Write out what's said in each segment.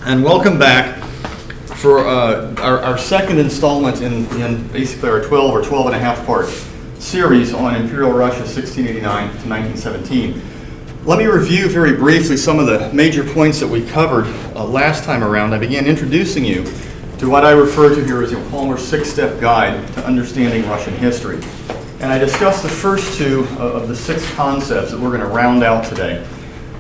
And welcome back for our second installment in basically our 12 and a half part series on Imperial Russia 1689 to 1917. Let me review very briefly some of the major points that we covered last time around. I began introducing you to what I refer to here as your Palmer's six-step guide to understanding Russian history. And I discussed the first two of the six concepts that we're going to round out today.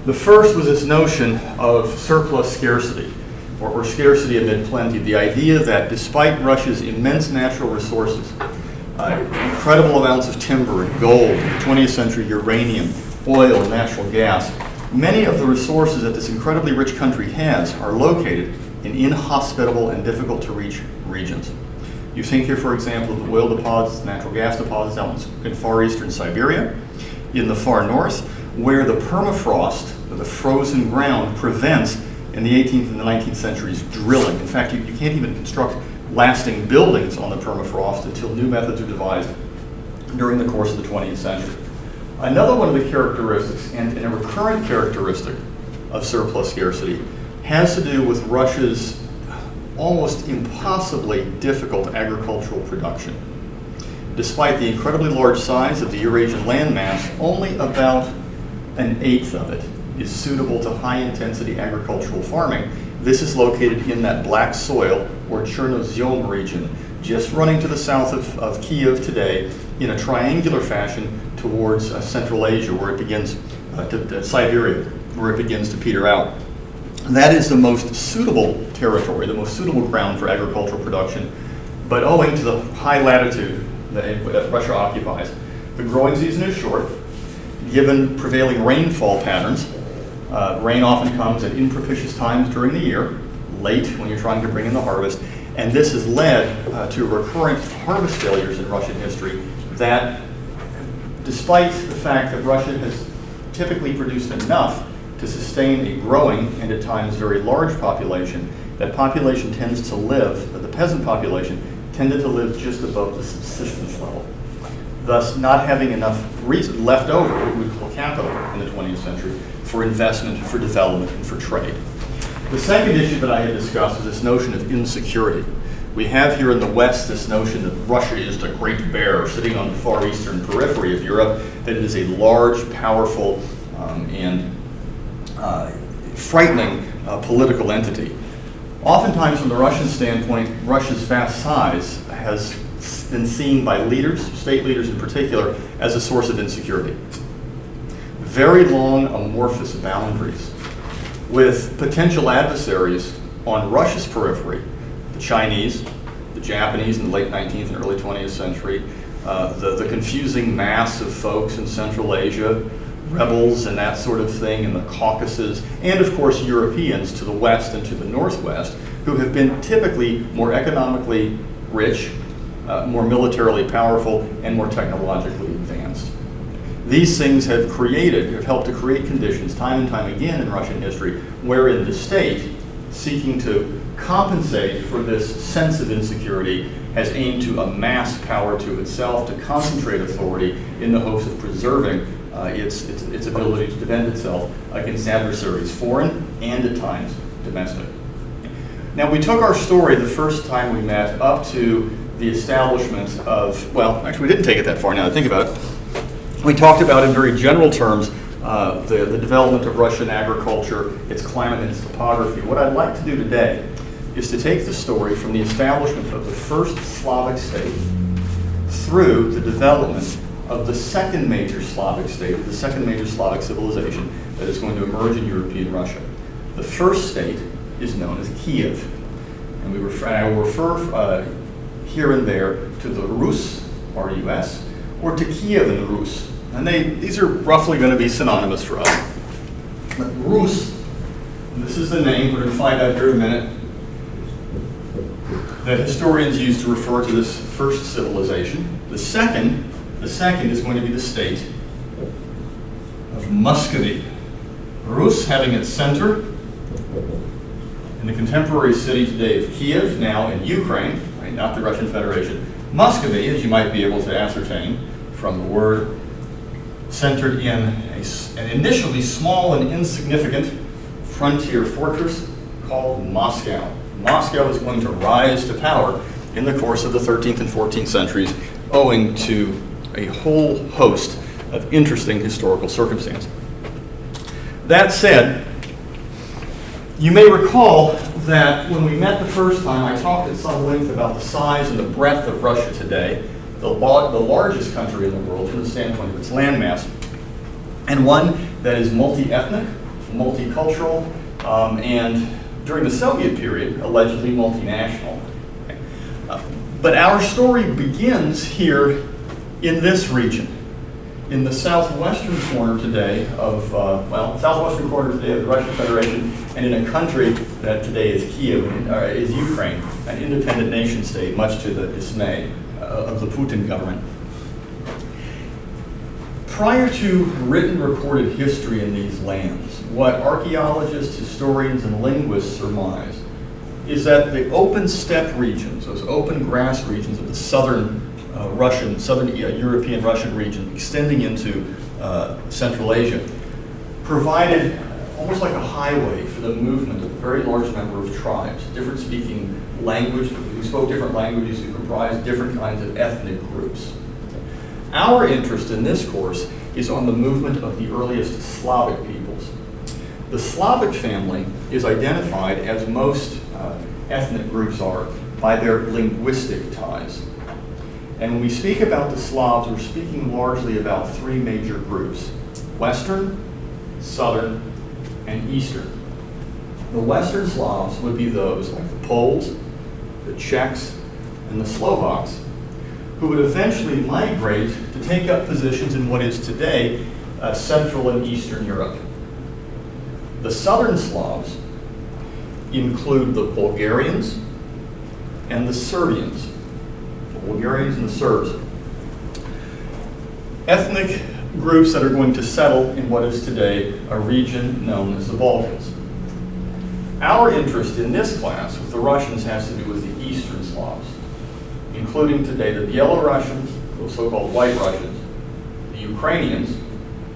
The first was this notion of surplus scarcity, or scarcity amid plenty. The idea that despite Russia's immense natural resources, incredible amounts of timber and gold, 20th century uranium, oil, and natural gas, many of the resources that this incredibly rich country has are located in inhospitable and difficult to reach regions. You think here, for example, of the oil deposits, natural gas deposits out in far eastern Siberia, in the far north, where the permafrost, or the frozen ground, prevents, in the 18th and the 19th centuries, drilling. In fact, you can't even construct lasting buildings on the permafrost until new methods are devised during the course of the 20th century. Another one of the characteristics, and a recurrent characteristic of surplus scarcity, has to do with Russia's almost impossibly difficult agricultural production. Despite the incredibly large size of the Eurasian landmass, only about an eighth of it is suitable to high-intensity agricultural farming. This is located in that black soil, or Chernozem region, just running to the south of Kiev today in a triangular fashion towards Central Asia, where it begins, to Siberia, where it begins to peter out. That is the most suitable territory, the most suitable ground for agricultural production, but owing to the high latitude that Russia occupies, the growing season is short. Given prevailing rainfall patterns, rain often comes at impropitious times during the year, late when you're trying to bring in the harvest, and this has led to recurrent harvest failures in Russian history that, despite the fact that Russia has typically produced enough to sustain a growing and at times very large population, that population tends to live, the peasant population tended to live just above the subsistence level, thus not having enough reason left over, what we call capital in the 20th century, for investment, for development, and for trade. The second issue that I had discussed is this notion of insecurity. We have here in the West this notion that Russia is the great bear sitting on the far eastern periphery of Europe, that it is a large, powerful, and frightening political entity. Oftentimes, from the Russian standpoint, Russia's vast size has been seen by leaders, state leaders in particular, as a source of insecurity. Very long, amorphous boundaries with potential adversaries on Russia's periphery, the Chinese, the Japanese in the late 19th and early 20th century, the confusing mass of folks in Central Asia, rebels and that sort of thing in the Caucasus, and of course Europeans to the west and to the northwest, who have been typically more economically rich, more militarily powerful, and more technologically advanced. These things have helped to create conditions time and time again in Russian history wherein the state, seeking to compensate for this sense of insecurity, has aimed to amass power to itself, to concentrate authority in the hopes of preserving its ability to defend itself against adversaries, foreign and at times domestic. Now, we took our story the first time we met up to the establishment of, well, actually we didn't take it that far now that I think about it. We talked about in very general terms the development of Russian agriculture, its climate and its topography. What I'd like to do today is to take the story from the establishment of the first Slavic state through the development of the second major Slavic state, the second major Slavic civilization that is going to emerge in European Russia. The first state is known as Kiev, and I will refer here and there to the Rus, R-U-S, or to Kiev and the Rus. And these are roughly going to be synonymous for us. But Rus, and this is the name, we're going to find out here in a minute, that historians use to refer to this first civilization. The second is going to be the state of Muscovy. Rus having its center in the contemporary city today of Kiev, now in Ukraine, right, not the Russian Federation. Muscovy, as you might be able to ascertain from the word, centered in an initially small and insignificant frontier fortress called Moscow. Moscow is going to rise to power in the course of the 13th and 14th centuries, owing to a whole host of interesting historical circumstances. That said, you may recall that when we met the first time, I talked at some length about the size and the breadth of Russia today, the largest country in the world from the standpoint of its landmass, and one that is multi-ethnic, multicultural, and during the Soviet period, allegedly multinational. But our story begins here in this region, in the southwestern corner today of, southwestern corner today of the Russian Federation, and in a country that today is Kiev, is Ukraine, an independent nation state, much to the dismay of the Putin government. Prior to written recorded history in these lands, what archaeologists, historians, and linguists surmise is that the open steppe regions, those open grass regions of the southern European Russian region extending into Central Asia, provided almost like a highway for the movement of a very large number of tribes, different speaking language, who spoke different languages, who comprised different kinds of ethnic groups. Our interest in this course is on the movement of the earliest Slavic peoples. The Slavic family is identified, as most ethnic groups are, by their linguistic ties. And when we speak about the Slavs, we're speaking largely about three major groups: Western, Southern, and Eastern. The Western Slavs would be those like the Poles, the Czechs, and the Slovaks, who would eventually migrate to take up positions in what is today Central and Eastern Europe. The Southern Slavs include the Bulgarians and the Serbians. The Bulgarians and the Serbs. Ethnic groups that are going to settle in what is today a region known as the Balkans. Our interest in this class with the Russians has to do with the Eastern Slavs, including today the Byelorussians, the so-called White Russians, the Ukrainians,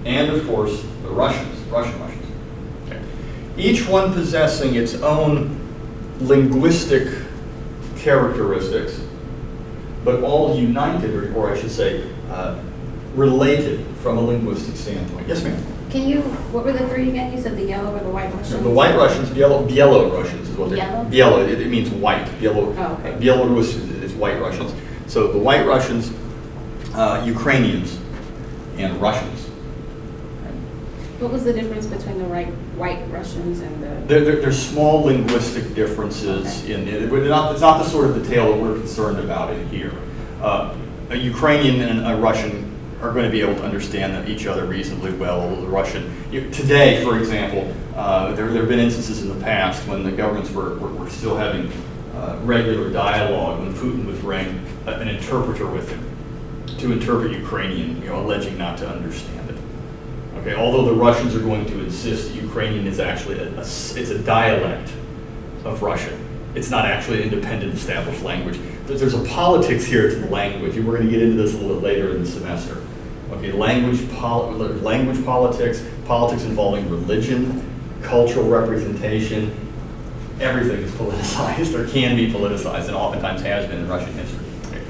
and of course the Russian Russians. Okay. Each one possessing its own linguistic characteristics, but all united, or I should say, related from a linguistic standpoint. Yes, ma'am? What were the three again? You said the yellow or the white Russians? The white Russians, Byelorussians is what they are. Yellow? It means white. Belarus is white Russians. So the white Russians, Ukrainians, and Russians. What was the difference between the white Russians and the... There's small linguistic differences in it. It's not the sort of detail that we're concerned about in here. A Ukrainian and a Russian are going to be able to understand each other reasonably well. The Russian, today, for example, there have been instances in the past when the governments were still having regular dialogue, when Putin would bring an interpreter with him to interpret Ukrainian, alleging not to understand it. Okay, although the Russians are going to insist that Ukrainian is actually it's a dialect of Russian. It's not actually an independent established language. There's a politics here to the language, and we're going to get into this a little later in the semester. Okay, language politics, politics involving religion, cultural representation, everything is politicized or can be politicized, and oftentimes has been in Russian history. Okay.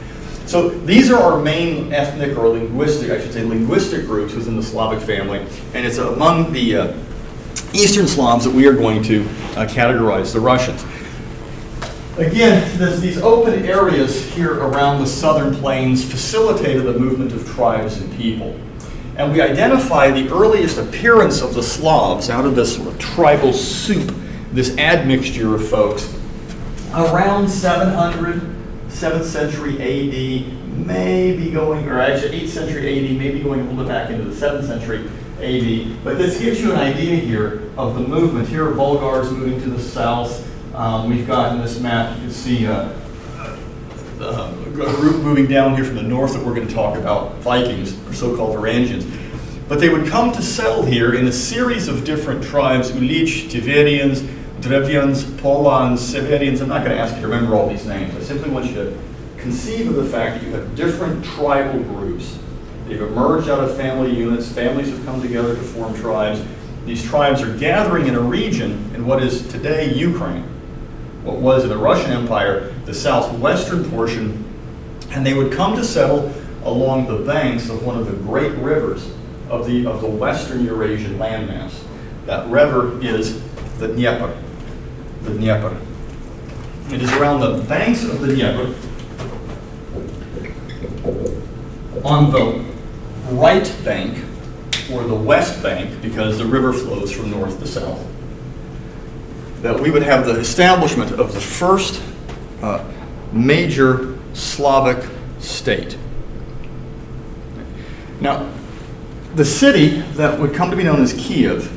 So these are our main ethnic or linguistic groups within the Slavic family, and it's among the Eastern Slavs that we are going to categorize the Russians. Again, these open areas here around the southern plains facilitated the movement of tribes and people. And we identify the earliest appearance of the Slavs out of this sort of tribal soup, this admixture of folks, around 700, 7th century AD, maybe going, or actually 8th century AD, maybe going a little bit back into the 7th century AD. But this gives you an idea here of the movement. Here are Bulgars moving to the south. We've got in this map, you can see a group moving down here from the north that we're going to talk about, Vikings, or so-called Varangians. But they would come to settle here in a series of different tribes: Ulich, Tiverians, Drevians, Polans, Severians. I'm not going to ask you to remember all these names. I simply want you to conceive of the fact that you have different tribal groups. They've emerged out of family units. Families have come together to form tribes. These tribes are gathering in a region in what is today Ukraine, what was in the Russian Empire, the southwestern portion, and they would come to settle along the banks of one of the great rivers of the western Eurasian landmass. That river is the Dnieper. The Dnieper. It is around the banks of the Dnieper, on the right bank, or the west bank, because the river flows from north to south, that we would have the establishment of the first major Slavic state. Now, the city that would come to be known as Kiev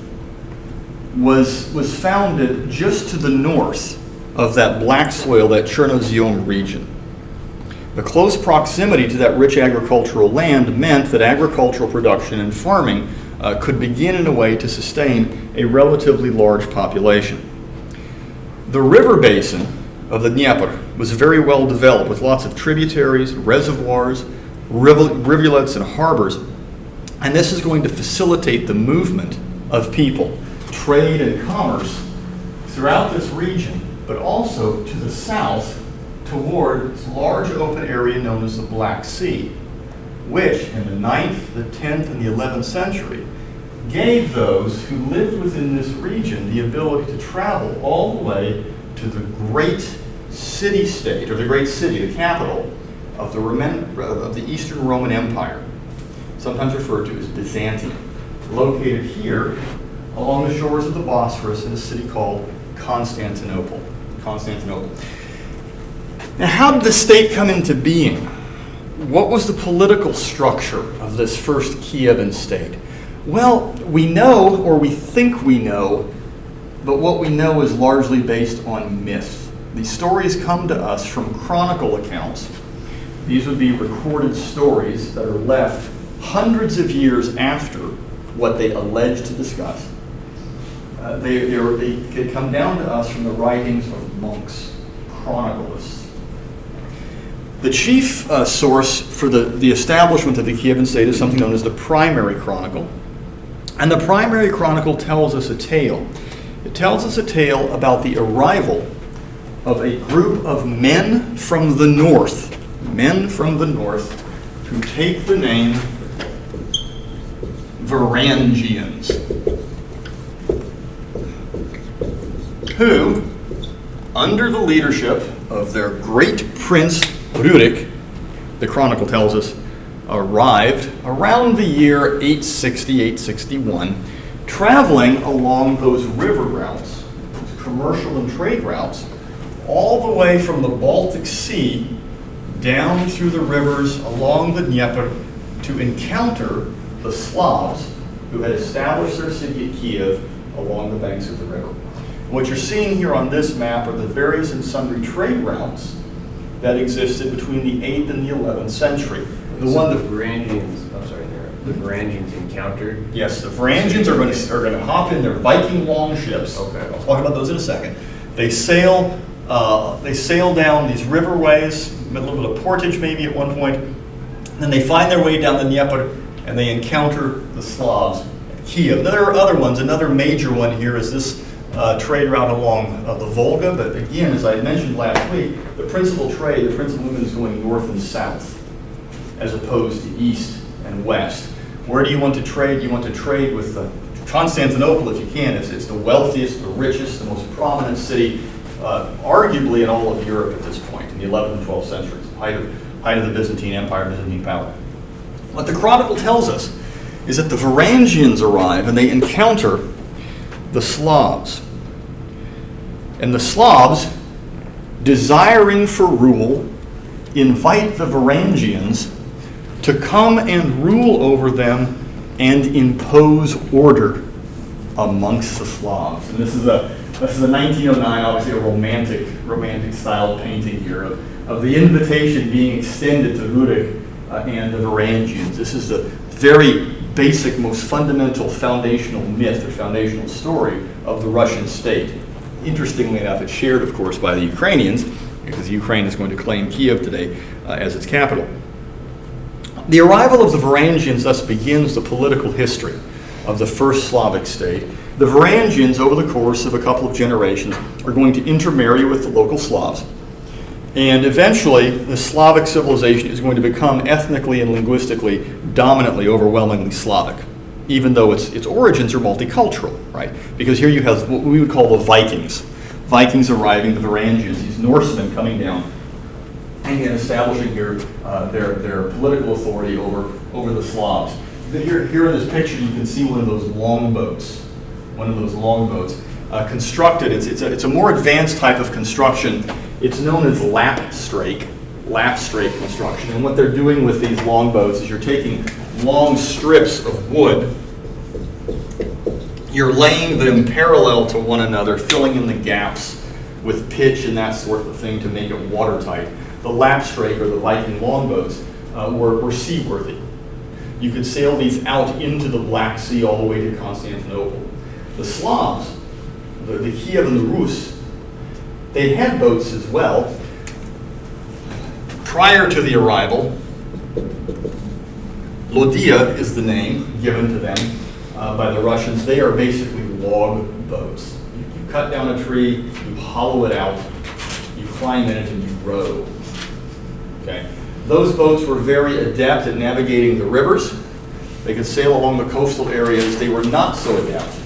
was founded just to the north of that black soil, that Chernozem region. The close proximity to that rich agricultural land meant that agricultural production and farming could begin in a way to sustain a relatively large population. The river basin of the Dnieper was very well developed, with lots of tributaries, reservoirs, rivulets, and harbors. And this is going to facilitate the movement of people, trade and commerce throughout this region, but also to the south toward this large open area known as the Black Sea, which in the 9th, the 10th, and the 11th century gave those who lived within this region the ability to travel all the way to the great city-state, or the great city, the capital of the Eastern Roman Empire, sometimes referred to as Byzantium, located here along the shores of the Bosphorus in a city called Constantinople. Now, how did the state come into being? What was the political structure of this first Kievan state? Well, we know, or we think we know, but what we know is largely based on myth. These stories come to us from chronicle accounts. These would be recorded stories that are left hundreds of years after what they allege to discuss. They could come down to us from the writings of monks, chroniclers. The chief source for the establishment of the Kievan state is something known as the Primary Chronicle. And the Primary Chronicle tells us a tale. It tells us a tale about the arrival of a group of men from the north, who take the name Varangians, who, under the leadership of their great prince Rurik, the chronicle tells us, arrived around the year 860, 861, traveling along those river routes, those commercial and trade routes, all the way from the Baltic Sea down through the rivers along the Dnieper to encounter the Slavs who had established their city at Kiev along the banks of the river. What you're seeing here on this map are the various and sundry trade routes that existed between the 8th and the 11th century. The Varangians encountered? Yes, the Varangians are going to hop in their Viking longships. Okay. I'll talk about those in a second. They sail down these riverways, a little bit of portage maybe at one point. Then they find their way down the Dnieper and they encounter the Slavs at Kiev. Now, there are other ones. Another major one here is this trade route along the Volga. But again, as I mentioned last week, the principal movement is going north and south as opposed to east and west. Where do you want to trade? You want to trade with Constantinople if you can. It's the wealthiest, the richest, the most prominent city, arguably in all of Europe at this point, in the 11th and 12th centuries, height of the Byzantine Empire, Byzantine power. What the chronicle tells us is that the Varangians arrive and they encounter the Slavs. And the Slavs, desiring for rule, invite the Varangians to come and rule over them and impose order amongst the Slavs. And this is a 1909, obviously a romantic style painting here of the invitation being extended to Rurik and the Varangians. This is the very basic, most fundamental foundational myth or foundational story of the Russian state. Interestingly enough, it's shared, of course, by the Ukrainians, because Ukraine is going to claim Kiev today as its capital. The arrival of the Varangians thus begins the political history of the first Slavic state. The Varangians, over the course of a couple of generations, are going to intermarry with the local Slavs. And eventually, the Slavic civilization is going to become ethnically and linguistically dominantly, overwhelmingly Slavic, even though its origins are multicultural, right? Because here you have what we would call the Vikings. Vikings arriving, the Varangians, these Norsemen coming down and establishing here their political authority over the Slavs. Here in this picture, you can see one of those longboats. Constructed. It's a more advanced type of construction. It's known as lap strake construction. And what they're doing with these longboats is you're taking long strips of wood, you're laying them parallel to one another, filling in the gaps with pitch and that sort of thing to make it watertight. The lap strake, or the Viking longboats, were seaworthy. You could sail these out into the Black Sea all the way to Constantinople. The Slavs, the Kiev and the Rus, they had boats as well. Prior to the arrival, Lodia is the name given to them by the Russians. They are basically log boats. You cut down a tree, you hollow it out, you climb in it, and you row. Okay. Those boats were very adept at navigating the rivers. They could sail along the coastal areas. They were not so adept.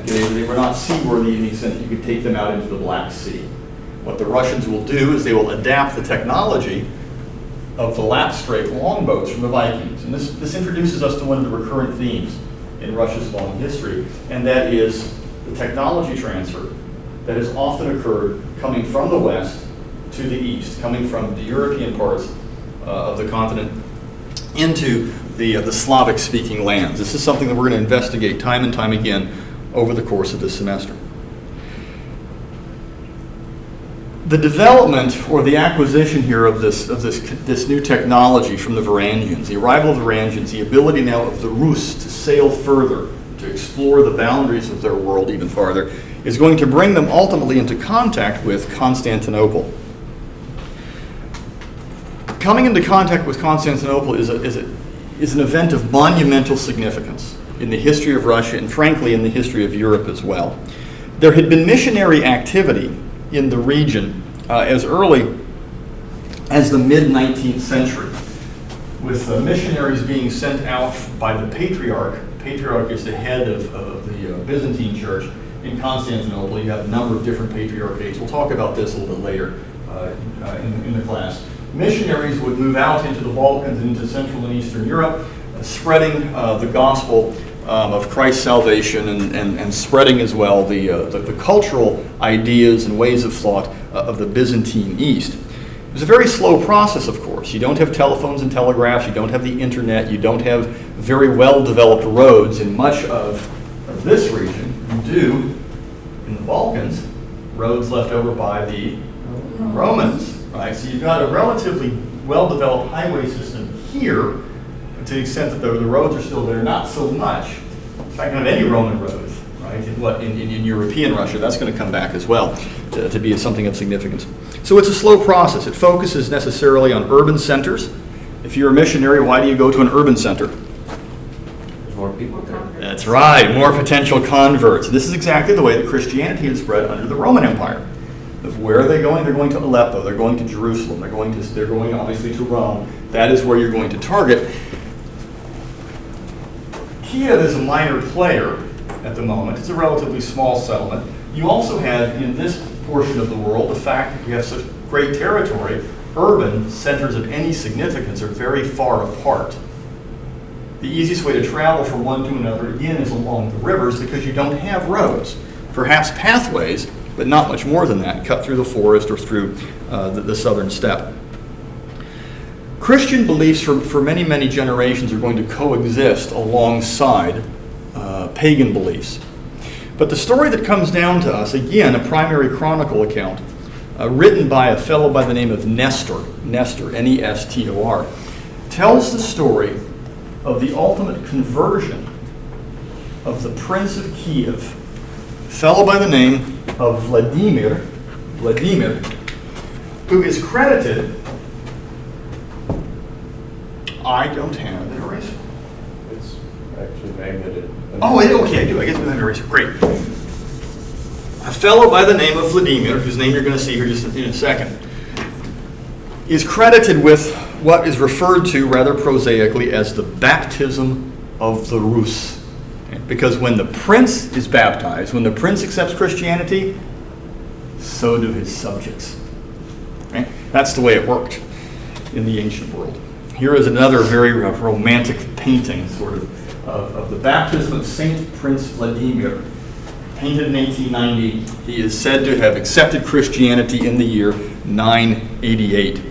They were not seaworthy in the sense that you could take them out into the Black Sea. What the Russians will do is they will adapt the technology of the lap-strake longboats from the Vikings. And this introduces us to one of the recurrent themes in Russia's long history, and that is the technology transfer that has often occurred coming from the west to the east, coming from the European parts of the continent into the Slavic-speaking lands. This is something that we're going to investigate time and time again over the course of this semester. The development or the acquisition here of this new technology from the Varangians, the arrival of the Varangians, the ability now of the Rus to sail further, to explore the boundaries of their world even farther, is going to bring them ultimately into contact with Constantinople. Coming into contact with Constantinople is an event of monumental significance in the history of Russia and frankly in the history of Europe as well. There had been missionary activity in the region as early as the mid-19th century, with missionaries being sent out by the Patriarch. Patriarch is the head of the Byzantine Church in Constantinople. You have a number of different patriarchates. We'll talk about this a little bit later in the class. Missionaries would move out into the Balkans and into Central and Eastern Europe, spreading the gospel of Christ's salvation and spreading as well the cultural ideas and ways of thought of the Byzantine East. It was a very slow process, of course. You don't have telephones and telegraphs, you don't have the internet, you don't have very well-developed roads in much of this region. You do, in the Balkans, roads left over by the Romans, right? So you've got a relatively well-developed highway system here, to the extent that the roads are still there, not so much. In fact, not any Roman roads, right? In European Russia, that's going to come back as well to be something of significance. So it's a slow process. It focuses necessarily on urban centers. If you're a missionary, why do you go to an urban center? There's more people there. That's right, more potential converts. This is exactly the way that Christianity had spread under the Roman Empire. Where are they going? They're going to Aleppo. They're going to Jerusalem. They're going obviously to Rome. That is where you're going to target. Kiev is a minor player at the moment. It's a relatively small settlement. You also have in this portion of the world the fact that you have such great territory. Urban centers of any significance are very far apart. The easiest way to travel from one to another, again, is along the rivers because you don't have roads. Perhaps pathways, but not much more than that, cut through the forest or through the southern steppe. Christian beliefs for many, many generations are going to coexist alongside pagan beliefs. But the story that comes down to us, again, a primary chronicle account, written by a fellow by the name of Nestor, N-E-S-T-O-R, tells the story of the ultimate conversion of the Prince of Kiev, a fellow by the name of Vladimir, who is credited, I don't have an eraser. It's actually magneted Oh, okay, I do. I get to that eraser. Great. A fellow by the name of Vladimir, whose name you're going to see here just in a second, is credited with what is referred to rather prosaically as the baptism of the Rus. Because when the prince is baptized, when the prince accepts Christianity, so do his subjects. Okay? That's the way it worked in the ancient world. Here is another very romantic painting, sort of the baptism of Saint Prince Vladimir, painted in 1890. He is said to have accepted Christianity in the year 988.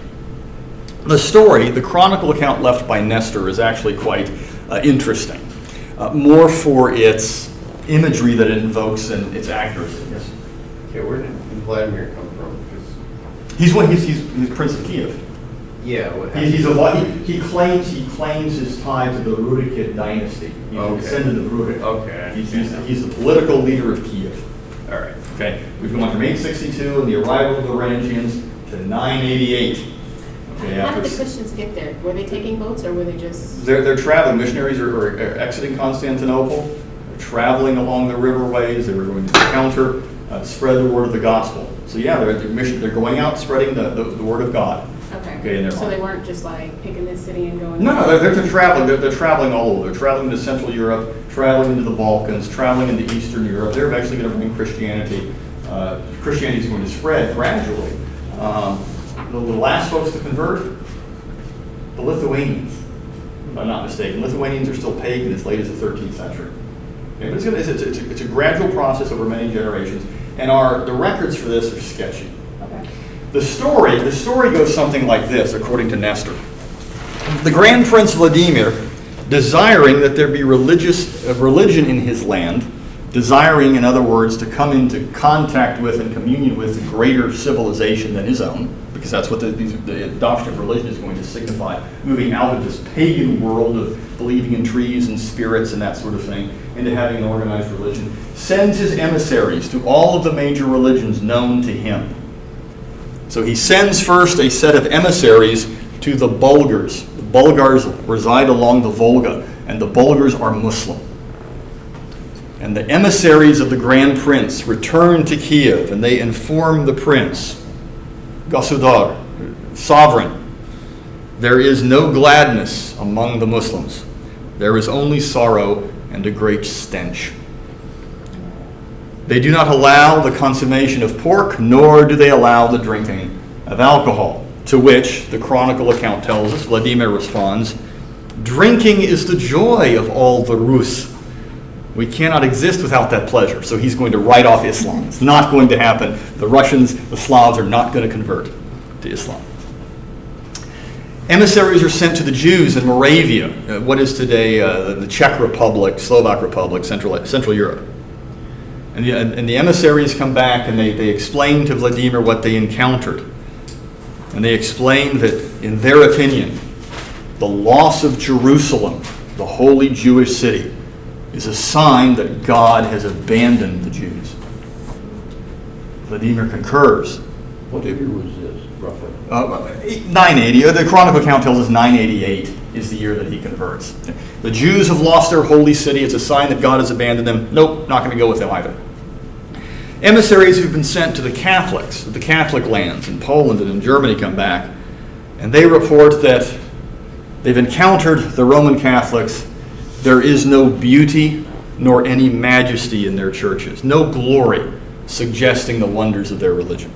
The story, the chronicle account left by Nestor, is actually quite interesting, more for its imagery that it invokes and its accuracy. Yes. Okay, where did Vladimir come from? 'Cause He's Prince of Kiev. yeah, what He claims his tie to the Rurikid dynasty. He's a descendant of Rurik. Okay. He's the political leader of Kiev. All right. Okay, we've gone from 862 and the arrival of the Varangians to 988. Okay, How did the Christians get there? Were they taking boats or were they just? They're traveling. Missionaries are exiting Constantinople. They're traveling along the riverways. They were going to encounter, spread the word of the gospel. So yeah, they're going out spreading the word of God. Okay, and So they weren't just like picking this city and going. No, they're traveling. They're traveling all over. They're traveling into Central Europe, traveling into the Balkans, traveling into Eastern Europe. They're eventually going to bring Christianity. Christianity is going to spread gradually. The last folks to convert, the Lithuanians, if I'm not mistaken. Lithuanians are still pagan as late as the 13th century. Okay, but it's a gradual process over many generations, and the records for this are sketchy. Okay. The story goes something like this, according to Nestor. The Grand Prince Vladimir, desiring that there be religion in his land, desiring, in other words, to come into contact with and communion with a greater civilization than his own, because that's what the adoption of religion is going to signify, moving out of this pagan world of believing in trees and spirits and that sort of thing, into having an organized religion, sends his emissaries to all of the major religions known to him. So he sends first a set of emissaries to the Bulgars. The Bulgars reside along the Volga, and the Bulgars are Muslim. And the emissaries of the Grand Prince return to Kiev, and they inform the prince, Gosudar, sovereign, there is no gladness among the Muslims. There is only sorrow and a great stench. They do not allow the consummation of pork, nor do they allow the drinking of alcohol. To which the chronicle account tells us, Vladimir responds, drinking is the joy of all the Rus. We cannot exist without that pleasure. So he's going to write off Islam. It's not going to happen. The Russians, the Slavs are not going to convert to Islam. Emissaries are sent to the Jews in Moravia, what is today the Czech Republic, Slovak Republic, Central Europe. And the emissaries come back and they explain to Vladimir what they encountered. And they explain that, in their opinion, the loss of Jerusalem, the holy Jewish city, is a sign that God has abandoned the Jews. Vladimir concurs. What year was this, roughly? 980. The chronicle account tells us 988 is the year that he converts. The Jews have lost their holy city. It's a sign that God has abandoned them. Nope, not going to go with them either. Emissaries who've been sent to the Catholics, the Catholic lands in Poland and in Germany come back, and they report that they've encountered the Roman Catholics. There is no beauty nor any majesty in their churches, no glory suggesting the wonders of their religion.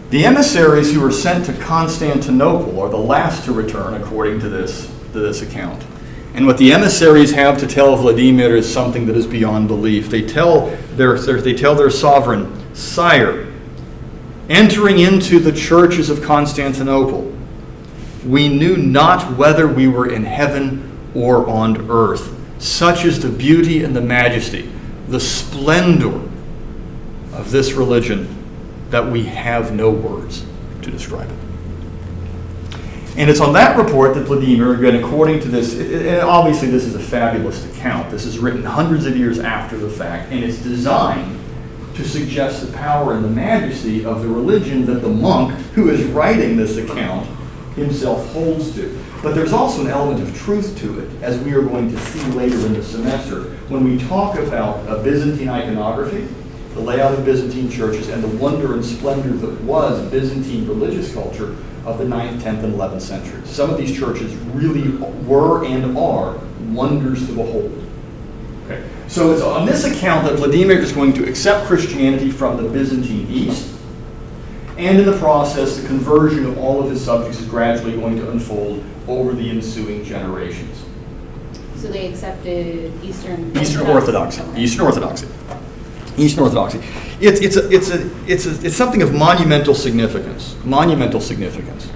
The emissaries who were sent to Constantinople are the last to return, according to this account. And what the emissaries have to tell Vladimir is something that is beyond belief. They tell their sovereign, Sire, entering into the churches of Constantinople, we knew not whether we were in heaven or on earth. Such is the beauty and the majesty, the splendor of this religion, that we have no words to describe it. And it's on that report that Vladimir, again, according to this, and obviously this is a fabulous account. This is written hundreds of years after the fact, and it's designed to suggest the power and the majesty of the religion that the monk who is writing this account himself holds to. But there's also an element of truth to it, as we are going to see later in the semester, when we talk about Byzantine iconography, the layout of Byzantine churches, and the wonder and splendor that was Byzantine religious culture of the 9th, 10th, and 11th centuries. Some of these churches really were and are wonders to behold. Okay. So it's on this account that Vladimir is going to accept Christianity from the Byzantine East, and in the process, the conversion of all of his subjects is gradually going to unfold over the ensuing generations. So they accepted Eastern Orthodoxy. Okay. Eastern Orthodoxy. Eastern Orthodoxy. It's something of monumental significance. Monumental significance.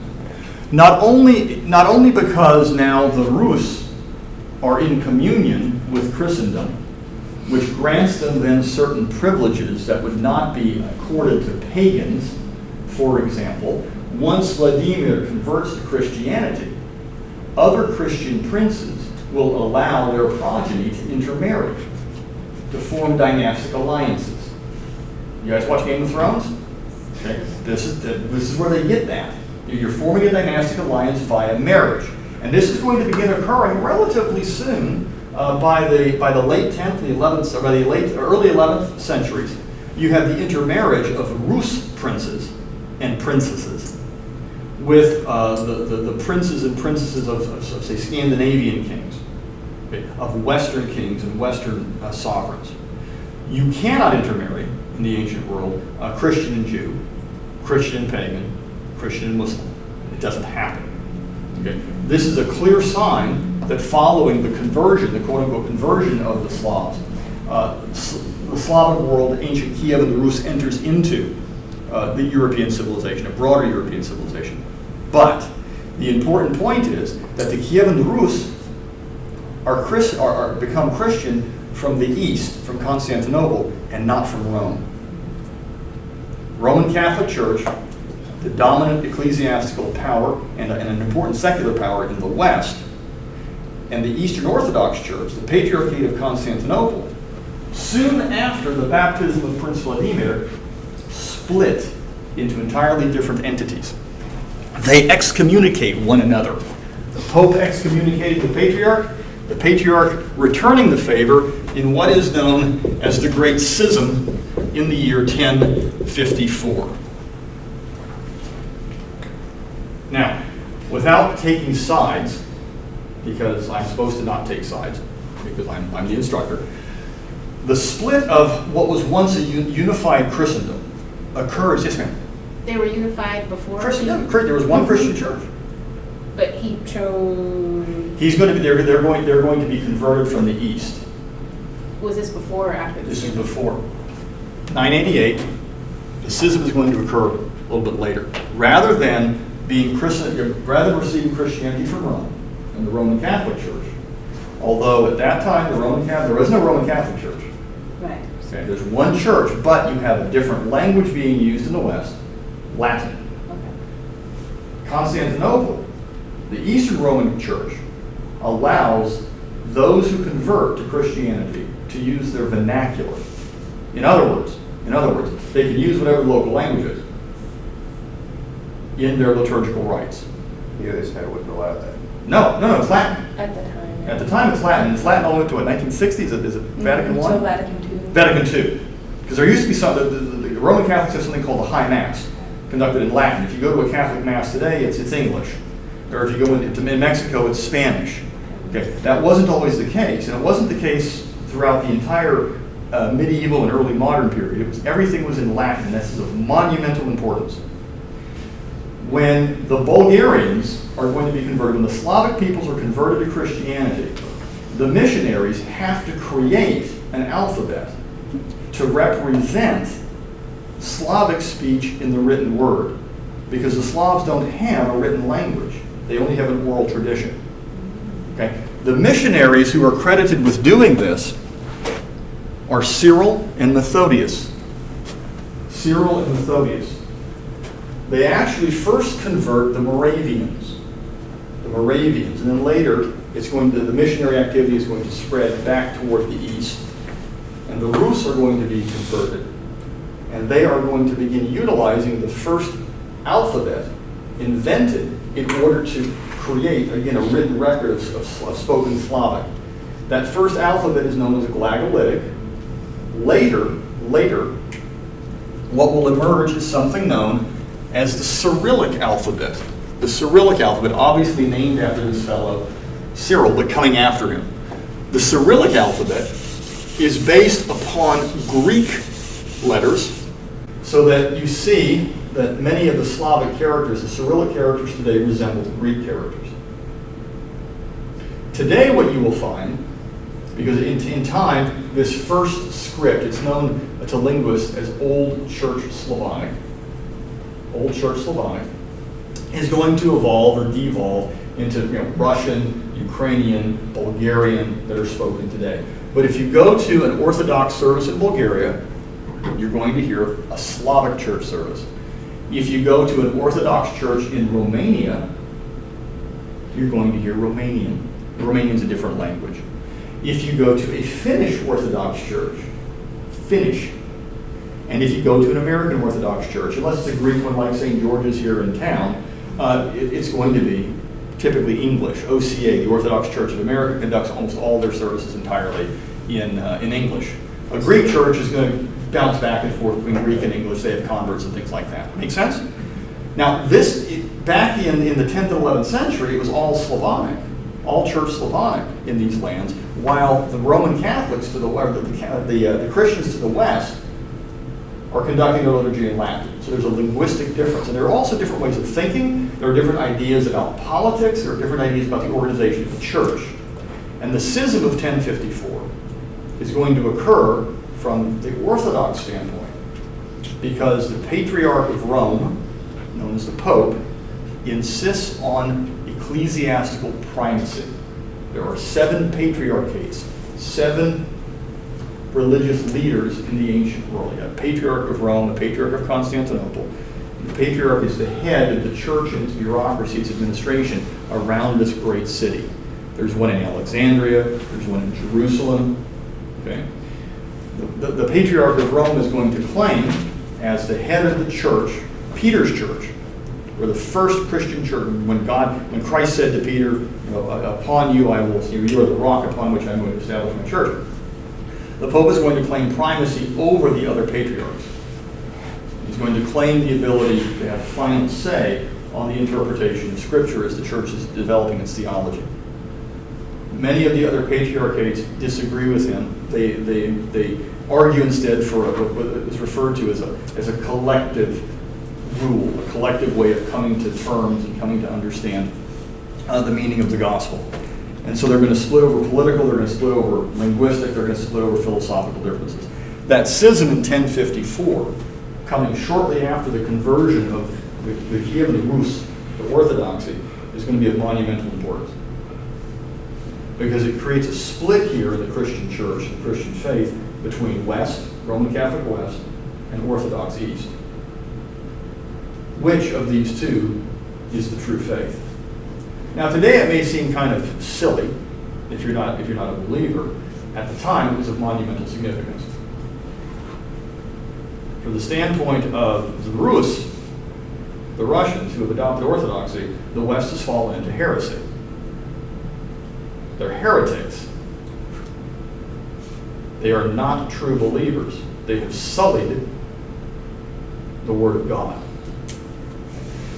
Not only because now the Rus are in communion with Christendom, which grants them then certain privileges that would not be accorded to pagans. For example, once Vladimir converts to Christianity, other Christian princes will allow their progeny to intermarry, to form dynastic alliances. You guys watch Game of Thrones? Okay. This is where they get that. You're forming a dynastic alliance via marriage. And this is going to begin occurring relatively soon by the late 10th, the 11th, or by the early 11th centuries. You have the intermarriage of Rus princes and princesses with the princes and princesses of say, Scandinavian kings, okay, of Western kings and Western sovereigns. You cannot intermarry in the ancient world Christian and Jew, Christian and pagan, Christian and Muslim. It doesn't happen. Okay? This is a clear sign that following the conversion, the quote-unquote conversion of the Slavs, the Slavic world, ancient Kiev and the Rus enters into the European civilization, a broader European civilization. But the important point is that the Kiev and the Rus are become Christian from the east, from Constantinople, and not from Rome. Roman Catholic Church, the dominant ecclesiastical power and an important secular power in the West, and the Eastern Orthodox Church, the Patriarchate of Constantinople, soon after the baptism of Prince Vladimir, split into entirely different entities. They excommunicate one another. The Pope excommunicated the Patriarch returning the favor in what is known as the Great Schism in the year 1054. Now, without taking sides, because I'm supposed to not take sides, because I'm the instructor, the split of what was once a unified Christendom occurs. Yes, ma'am. They were unified before. There was one Christian church. But he chose. He's going to be. They're going to be converted from the east. Was this before or after? This is before 988. The schism is going to occur a little bit later. Rather than receiving Christianity from Rome and the Roman Catholic Church, although at that time there was no Roman Catholic Church. Right. Okay, there's one church, but you have a different language being used in the West, Latin. Okay. Constantinople, the Eastern Roman Church, allows those who convert to Christianity to use their vernacular. In other words, they can use whatever local language is in their liturgical rites. Yeah, this guy wouldn't allow that. No, it's Latin. At the time. At the time, it's Latin. It's Latin all the way to what, 1960s? Is it Vatican I? So Vatican II. Vatican II. Because there used to be the Roman Catholics have something called the High Mass, conducted in Latin. If you go to a Catholic Mass today, it's English. Or if you go in Mexico, it's Spanish. Okay, that wasn't always the case, and it wasn't the case throughout the entire medieval and early modern period. Everything was in Latin, and this is of monumental importance. When the Bulgarians are going to be converted, when the Slavic peoples are converted to Christianity, the missionaries have to create an alphabet to represent Slavic speech in the written word, because the Slavs don't have a written language. They only have an oral tradition. Okay? The missionaries who are credited with doing this are Cyril and Methodius. Cyril and Methodius. They actually first convert the Moravians. And then later, the missionary activity is going to spread back toward the east. And the Rus are going to be converted. And they are going to begin utilizing the first alphabet invented in order to create, again, a written record of spoken Slavic. That first alphabet is known as a glagolitic. Later, what will emerge is something known as the Cyrillic alphabet. The Cyrillic alphabet, obviously named after this fellow Cyril, but coming after him. The Cyrillic alphabet is based upon Greek letters, so that you see that many of the Slavic characters, the Cyrillic characters today, resemble Greek characters. Today what you will find, because in time, this first script, it's known to linguists as Old Church Slavonic, is going to evolve or devolve into Russian, Ukrainian, Bulgarian that are spoken today. But if you go to an Orthodox service in Bulgaria, you're going to hear a Slavic church service. If you go to an Orthodox church in Romania, you're going to hear Romanian. Romanian is a different language. If you go to a Finnish Orthodox church, Finnish. And if you go to an American Orthodox church, unless it's a Greek one like St. George's here in town, it's going to be typically English. OCA, the Orthodox Church of America, conducts almost all their services entirely in English. A Greek church is going to bounce back and forth between Greek and English. They have converts and things like that. Make sense? Now, back in the 10th and 11th century, it was all Slavonic, all Church Slavonic in these lands, while the Roman Catholics to the Christians to the west are conducting their liturgy in Latin. So there's a linguistic difference. And there are also different ways of thinking. There are different ideas about politics. There are different ideas about the organization of the church. And the schism of 1054 is going to occur from the Orthodox standpoint, because the Patriarch of Rome, known as the Pope, insists on ecclesiastical primacy. There are 7 patriarchates, 7 religious leaders in the ancient world. You have Patriarch of Rome, the Patriarch of Constantinople. The Patriarch is the head of the church and its bureaucracy, its administration around this great city. There's one in Alexandria, there's one in Jerusalem. Okay? The Patriarch of Rome is going to claim, as the head of the church, Peter's church, where the first Christian church, when Christ said to Peter, upon you I will, you are the rock upon which I'm going to establish my church. The Pope is going to claim primacy over the other patriarchs. He's going to claim the ability to have final say on the interpretation of Scripture as the church is developing its theology. Many of the other patriarchates disagree with him. They argue instead for what is referred to as a collective rule, a collective way of coming to terms and coming to understand the meaning of the gospel. And so they're going to split over political, they're going to split over linguistic, they're going to split over philosophical differences. That schism in 1054, coming shortly after the conversion of the Kievan Rus to Orthodoxy, is going to be of monumental importance. Because it creates a split here in the Christian church, the Christian faith, between West, Roman Catholic West, and Orthodox East. Which of these two is the true faith? Now today it may seem kind of silly if you're not a believer. At the time it was of monumental significance. From the standpoint of the Rus, the Russians who have adopted Orthodoxy, the West has fallen into heresy. They're heretics. They are not true believers. They have sullied the Word of God.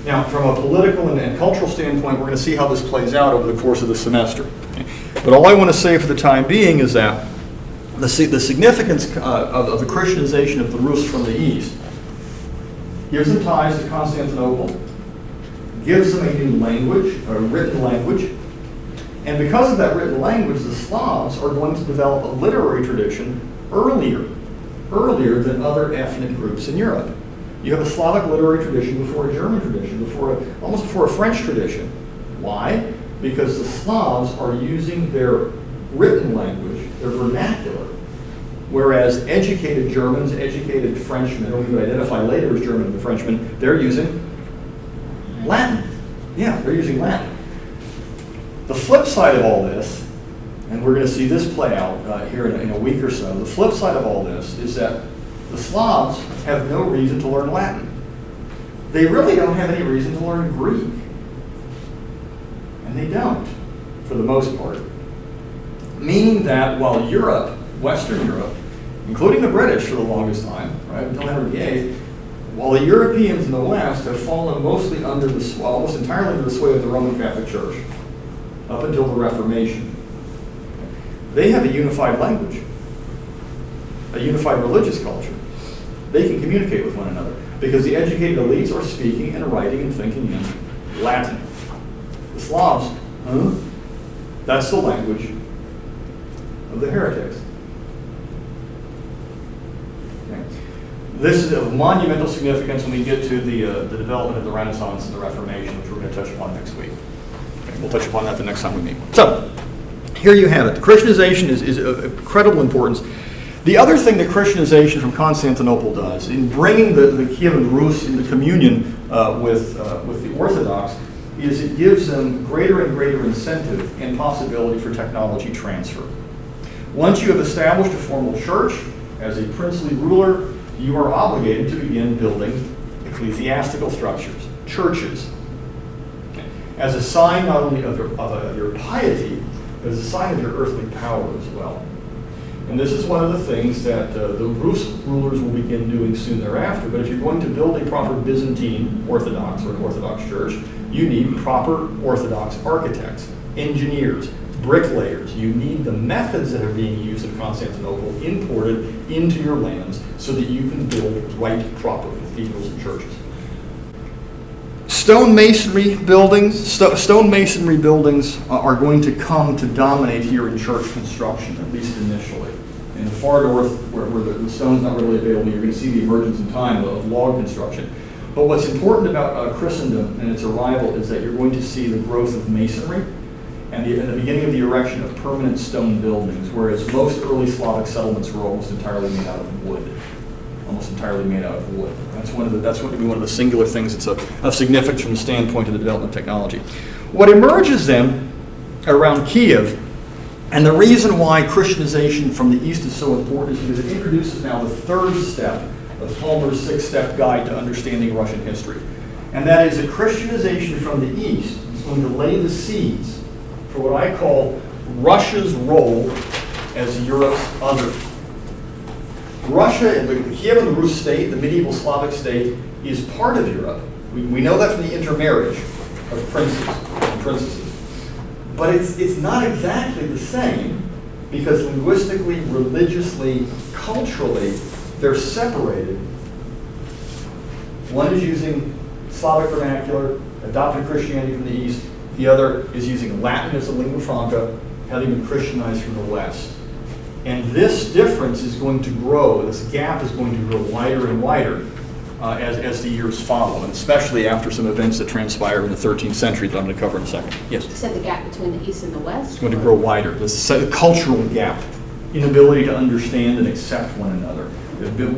Now, from a political and cultural standpoint, we're going to see how this plays out over the course of the semester. But all I want to say for the time being is that the significance of the Christianization of the Rus from the East gives them ties to Constantinople, gives them a new language, a written language, and because of that written language, the Slavs are going to develop a literary tradition earlier than other ethnic groups in Europe. You have a Slavic literary tradition before a German tradition, almost before a French tradition. Why? Because the Slavs are using their written language, their vernacular, whereas educated Germans, educated Frenchmen, or who identify later as German and Frenchmen, they're using Latin. Yeah, they're using Latin. The flip side of all this, and we're going to see this play out here in a week or so, the flip side of all this is that the Slavs have no reason to learn Latin. They really don't have any reason to learn Greek. And they don't, for the most part. Meaning that while Europe, Western Europe, including the British for the longest time, right, until Henry VIII, while the Europeans in the West have fallen mostly under the, almost entirely under the sway of the Roman Catholic Church, up until the Reformation, they have a unified language, a unified religious culture. They can communicate with one another because the educated elites are speaking and writing and thinking in Latin. The Slavs, that's the language of the heretics. Okay. This is of monumental significance when we get to the development of the Renaissance and the Reformation, which we're going to touch upon next week. Okay, we'll touch upon that the next time we meet. So, here you have it. The Christianization is of incredible importance. The other thing that Christianization from Constantinople does, in bringing the Kievan Rus into communion with the Orthodox, is it gives them greater and greater incentive and possibility for technology transfer. Once you have established a formal church, as a princely ruler, you are obligated to begin building ecclesiastical structures, churches, as a sign not only of your piety, but as a sign of your earthly power as well. And this is one of the things that the Rus rulers will begin doing soon thereafter. But if you're going to build a proper Byzantine Orthodox or an Orthodox church, you need proper Orthodox architects, engineers, bricklayers. You need the methods that are being used in Constantinople imported into your lands so that you can build right, proper cathedrals and churches. Stone masonry buildings are going to come to dominate here in church construction, at least initially. In the far north, where the stone's not really available, you're going to see the emergence in time of log construction. But what's important about Christendom and its arrival is that you're going to see the growth of masonry and the beginning of the erection of permanent stone buildings, whereas most early Slavic settlements were almost entirely made out of wood. That's going to be one of the singular things that's of significance from the standpoint of the development of technology. What emerges then around Kiev, and the reason why Christianization from the East is so important, is because it introduces now the third step of Palmer's six-step guide to understanding Russian history. And that is that Christianization from the East is going to lay the seeds for what I call Russia's role as Europe's other. Russia, the Kievan Rus state, the medieval Slavic state, is part of Europe. We know that from the intermarriage of princes and princesses. But it's not exactly the same because linguistically, religiously, culturally, they're separated. One is using Slavic vernacular, adopted Christianity from the East. The other is using Latin as a lingua franca, having been Christianized from the West. And this difference is going to grow, this gap is going to grow wider and wider as the years follow, and especially after some events that transpire in the 13th century that I'm going to cover in a second. Yes? You said the gap between the East and the West? It's going to grow wider. This is a cultural gap, inability to understand and accept one another.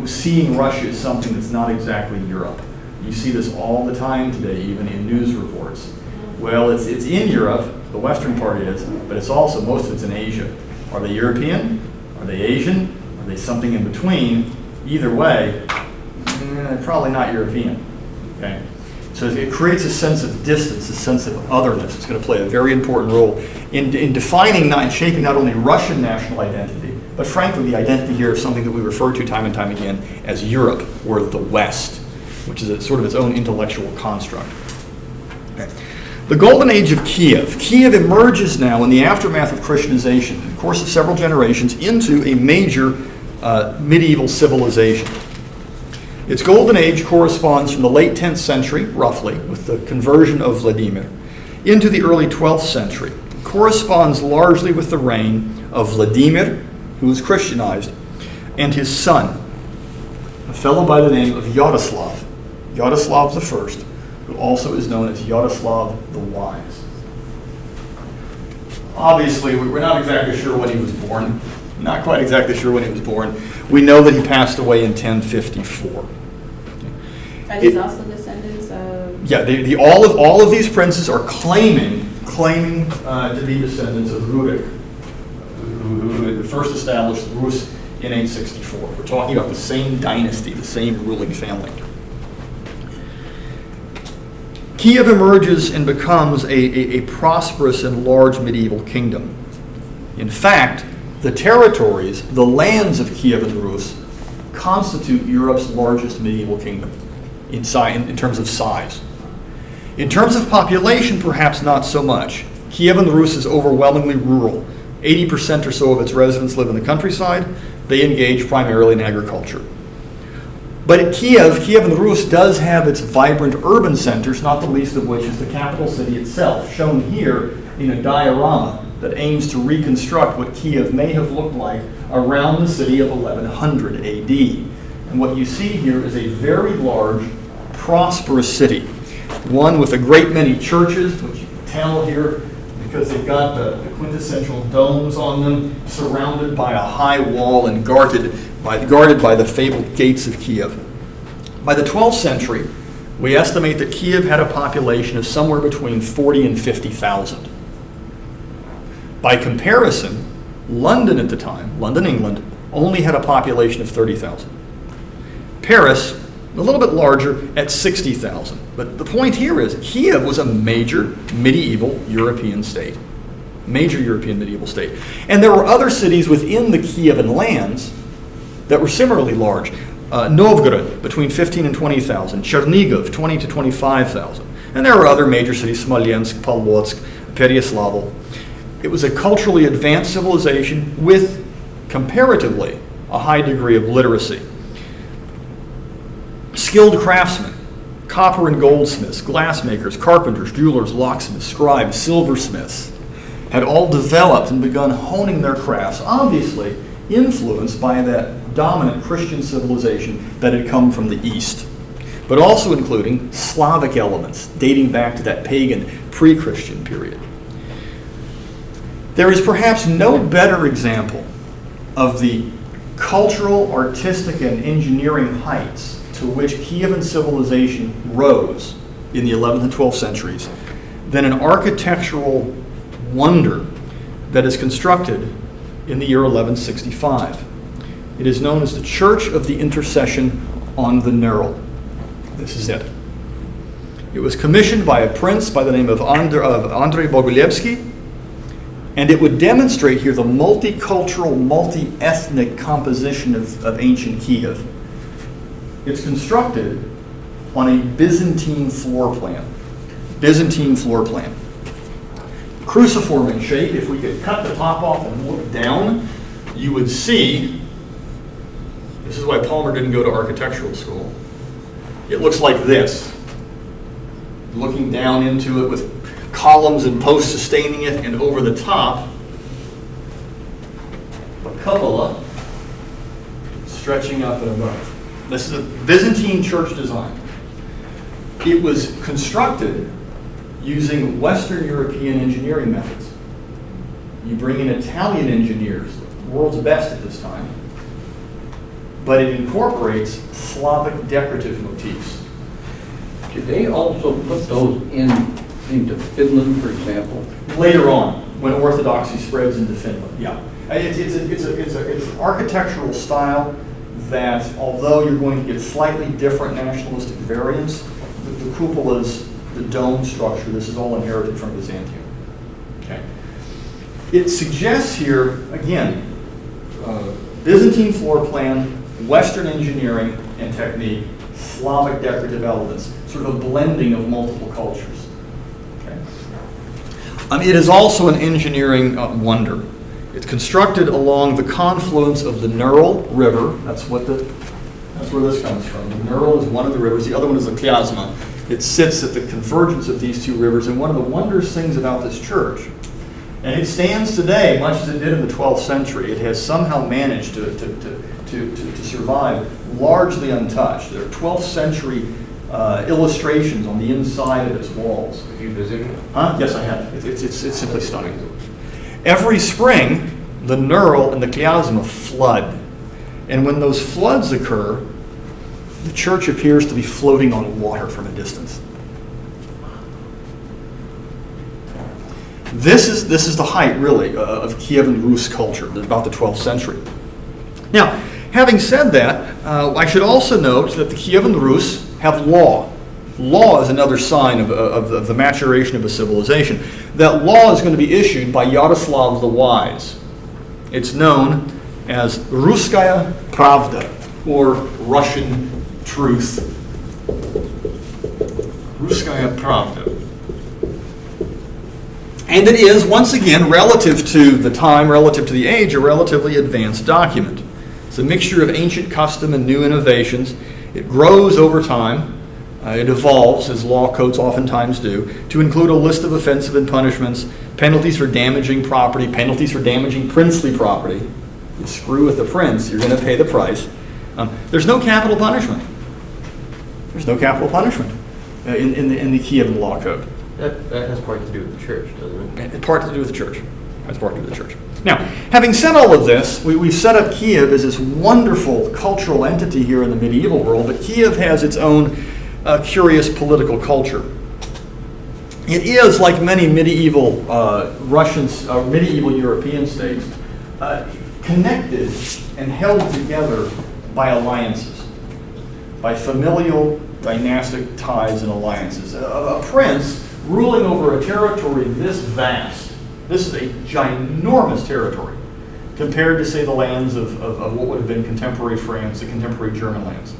Seeing Russia as something that's not exactly Europe. You see this all the time today, even in news reports. Well, it's in Europe, the western part is, but it's also, most of it's in Asia. Are they European? Are they Asian? Are they something in between? Either way, probably not European. Okay? So it creates a sense of distance, a sense of otherness. It's going to play a very important role in defining and shaping not only Russian national identity, but frankly the identity here of something that we refer to time and time again as Europe, or the West, which is sort of its own intellectual construct. Okay. The Golden Age of Kiev. Kiev emerges now in the aftermath of Christianization, in the course of several generations, into a major medieval civilization. Its Golden Age corresponds from the late 10th century, roughly, with the conversion of Vladimir, into the early 12th century. It corresponds largely with the reign of Vladimir, who was Christianized, and his son, a fellow by the name of Yaroslav I, who also is known as Yaroslav the Wise. Obviously, we're not exactly sure when he was born. Not quite exactly sure when he was born. We know that he passed away in 1054. Are these also descendants of? Yeah, all of these princes are claiming to be descendants of Rurik, who first established Rus in 864. We're talking about the same dynasty, the same ruling family. Kiev emerges and becomes a prosperous and large medieval kingdom. In fact, the territories, the lands of Kiev and Rus, constitute Europe's largest medieval kingdom in terms of size. In terms of population, perhaps not so much. Kiev and Rus is overwhelmingly rural. 80% or so of its residents live in the countryside. They engage primarily in agriculture. But at Kiev and Rus does have its vibrant urban centers, not the least of which is the capital city itself, shown here in a diorama that aims to reconstruct what Kiev may have looked like around the city of 1100 AD. And what you see here is a very large, prosperous city, one with a great many churches, which you can tell here because they've got the quintessential domes on them, surrounded by a high wall and guarded by the fabled gates of Kiev. By the 12th century, we estimate that Kiev had a population of somewhere between 40 and 50,000. By comparison, London at the time, London, England, only had a population of 30,000. Paris, a little bit larger, at 60,000. But the point here is Kiev was a major medieval European state. Major European medieval state. And there were other cities within the Kievan lands that were similarly large. Novgorod, between 15 and 20,000. Chernigov, 20 to 25,000. And there were other major cities, Smolensk, Polotsk, Pereyaslav. It was a culturally advanced civilization with, comparatively, a high degree of literacy. Skilled craftsmen, copper and goldsmiths, glassmakers, carpenters, jewelers, locksmiths, scribes, silversmiths, had all developed and begun honing their crafts, obviously influenced by that dominant Christian civilization that had come from the East, but also including Slavic elements dating back to that pagan pre-Christian period. There is perhaps no better example of the cultural, artistic, and engineering heights to which Kievan civilization rose in the 11th and 12th centuries than an architectural wonder that is constructed in the year 1165. It is known as the Church of the Intercession on the Nerl. This is it. It was commissioned by a prince by the name of Andrei Bogulevsky, and it would demonstrate here the multicultural, multi-ethnic composition of ancient Kiev. It's constructed on a Byzantine floor plan. Byzantine floor plan. Cruciform in shape. If we could cut the top off and look down, you would see, this is why Palmer didn't go to architectural school. It looks like this. Looking down into it with columns and posts sustaining it, and over the top, a cupola stretching up and above. This is a Byzantine church design. It was constructed using Western European engineering methods. You bring in Italian engineers, the world's best at this time, but it incorporates Slavic decorative motifs. Did they also put those into Finland, for example? Later on, when Orthodoxy spreads into Finland, yeah. It's an architectural style that, although you're going to get slightly different nationalistic variants, the cupolas, the dome structure, this is all inherited from Byzantium. Okay. It suggests here, again, Byzantine floor plan, Western engineering and technique, Slavic decorative elements, sort of a blending of multiple cultures. Okay. It is also an engineering wonder. It's constructed along the confluence of the Nerl River. That's where this comes from. The Nerl is one of the rivers. The other one is the Kliazma. It sits at the convergence of these two rivers. And one of the wondrous things about this church, and it stands today, much as it did in the 12th century, it has somehow managed to survive largely untouched. There are 12th century illustrations on the inside of its walls. Have you visited? Yes, I have. It's simply stunning. Every spring, the Nerl and the Kliazma flood. And when those floods occur, the church appears to be floating on water from a distance. This is the height, really, of Kievan Rus culture, about the 12th century. Now, having said that, I should also note that the Kievan Rus have law. law is another sign of the maturation of a civilization. That law is going to be issued by Yaroslav the Wise. It's known as Russkaya Pravda, or Russian truth. Russkaya Pravda. And it is, once again, relative to the time, relative to the age, a relatively advanced document. It's a mixture of ancient custom and new innovations. It grows over time. It evolves, as law codes oftentimes do, to include a list of offensive and punishments, penalties for damaging property, penalties for damaging princely property. You screw with the prince, you're going to pay the price. There's no capital punishment. There's no capital punishment in the Kievan law code. That has part to do with the church, doesn't it? Part to do with the church. That's part to do with the church. Now, having said all of this, we've set up Kiev as this wonderful cultural entity here in the medieval world, but Kiev has its own curious political culture. It is, like many medieval medieval European states, connected and held together by alliances, by familial dynastic ties and alliances. A prince ruling over a territory this vast, this is a ginormous territory compared to, say, the lands of what would have been contemporary France, the contemporary German lands.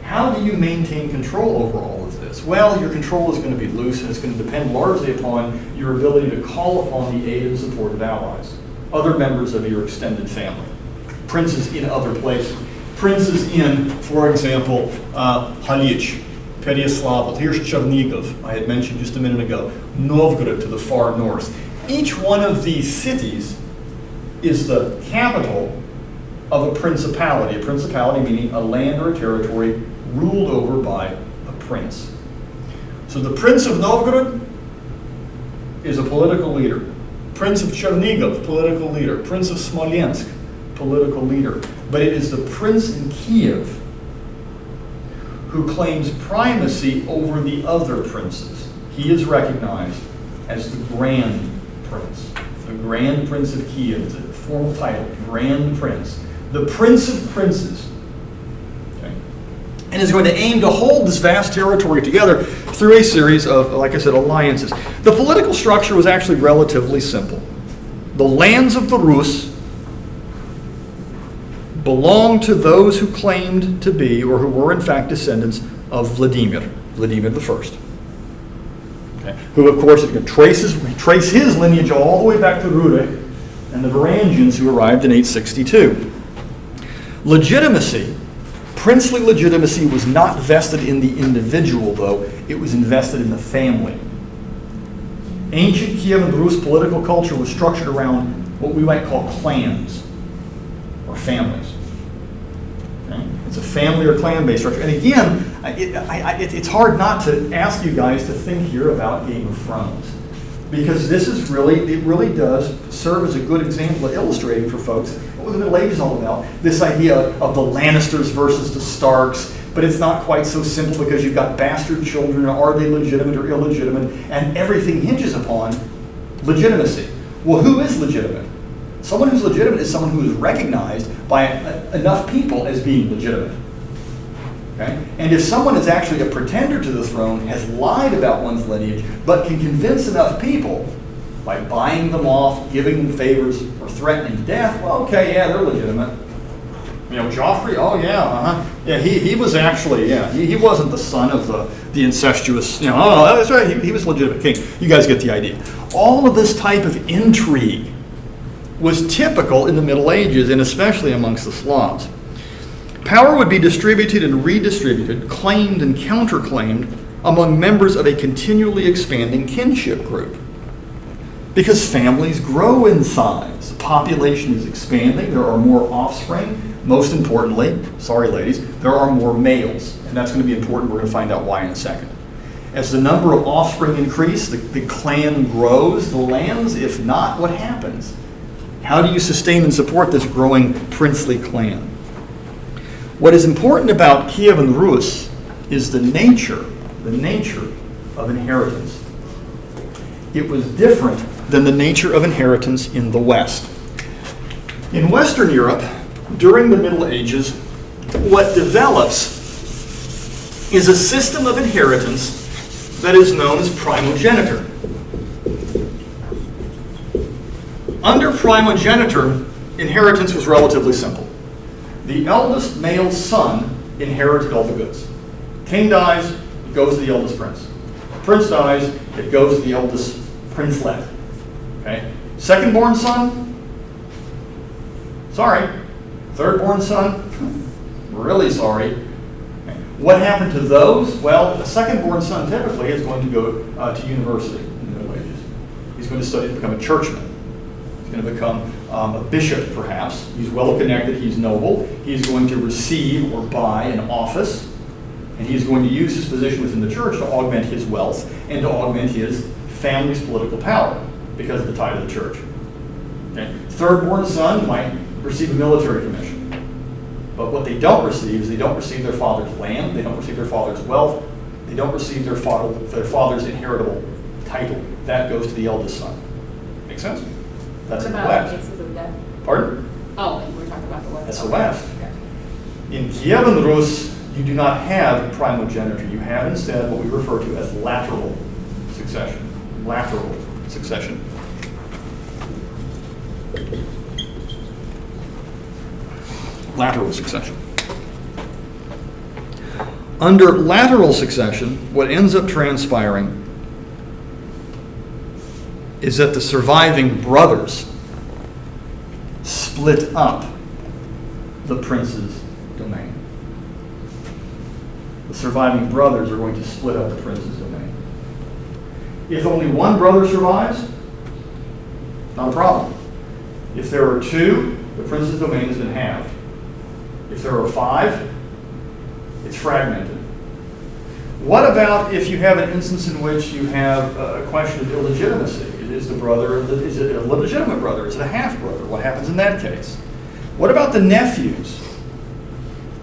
How do you maintain control over all of this? Well, your control is going to be loose, and it's going to depend largely upon your ability to call upon the aid and support of allies, other members of your extended family, princes in other places. Princes in, for example, Halich, Pereyaslav, here's Chernigov, I had mentioned just a minute ago, Novgorod to the far north. Each one of these cities is the capital of a principality meaning a land or a territory ruled over by a prince. So the Prince of Novgorod is a political leader. Prince of Chernigov, political leader. Prince of Smolensk, political leader. But it is the prince in Kiev who claims primacy over the other princes. He is recognized as the Grand Prince. The Grand Prince of Kiev. It's a formal title, Grand Prince. The Prince of Princes. Okay? And is going to aim to hold this vast territory together through a series of, like I said, alliances. The political structure was actually relatively simple. The lands of the Rus belonged to those who claimed to be, or who were in fact descendants of Vladimir I. Okay. Who, of course, trace his lineage all the way back to Rurik and the Varangians who arrived in 862. Legitimacy, princely legitimacy, was not vested in the individual, though. It was invested in the family. Ancient Kievan Rus political culture was structured around what we might call clans or families. Okay? It's a family or clan-based structure. And again, it's hard not to ask you guys to think here about Game of Thrones, because this is it really does serve as a good example of illustrating for folks what was the Middle Ages all about. This idea of the Lannisters versus the Starks, but it's not quite so simple because you've got bastard children. Are they legitimate or illegitimate? And everything hinges upon legitimacy. Well, who is legitimate? Someone who's legitimate is someone who is recognized by enough people as being legitimate. Okay? And if someone is actually a pretender to the throne, has lied about one's lineage, but can convince enough people by buying them off, giving them favors, or threatening death, well, okay, yeah, they're legitimate. You know, Joffrey, oh yeah, yeah, he was actually, yeah, he wasn't the son of the incestuous, you know, oh, that's right, he was a legitimate king. You guys get the idea. All of this type of intrigue was typical in the Middle Ages, and especially amongst the Slavs. Power would be distributed and redistributed, claimed and counterclaimed among members of a continually expanding kinship group. Because families grow in size, the population is expanding, there are more offspring. Most importantly, sorry ladies, there are more males, and that's going to be important. We're going to find out why in a second. As the number of offspring increase, the clan grows, the lands, if not, what happens? How do you sustain and support this growing princely clan? What is important about Kievan Rus is the nature of inheritance. It was different than the nature of inheritance in the West. In Western Europe, during the Middle Ages, what develops is a system of inheritance that is known as primogeniture. Under primogeniture, inheritance was relatively simple. The eldest male son inherited all the goods. King dies, it goes to the eldest prince. Prince dies, it goes to the eldest princelet. Okay? Second-born son, sorry. Third-born son, really sorry. Okay. What happened to those? Well, the second-born son typically is going to go to university in the Middle Ages. He's going to study to become a churchman. He's going to become a bishop, perhaps. He's well-connected, he's noble. He's going to receive or buy an office, and he's going to use his position within the church to augment his wealth and to augment his family's political power because of the tie to the church. Okay. Third-born son might receive a military commission. But what they don't receive is they don't receive their father's land, they don't receive their father's wealth, they don't receive their father's inheritable title. That goes to the eldest son. Make sense? That's in the West. Cases of death? Pardon? Oh, and we're talking about the West. That's the West. In Kiev and Rus, you do not have primogeniture. You have instead what we refer to as lateral succession. Lateral succession. Lateral succession. Under lateral succession, what ends up transpiring is that the surviving brothers split up the prince's domain. The surviving brothers are going to split up the prince's domain. If only one brother survives, not a problem. If there are two, the prince's domain has been halved. If there are five, it's fragmented. What about if you have an instance in which you have a question of illegitimacy? Is the brother, is it a legitimate brother? Is it a half brother? What happens in that case? What about the nephews?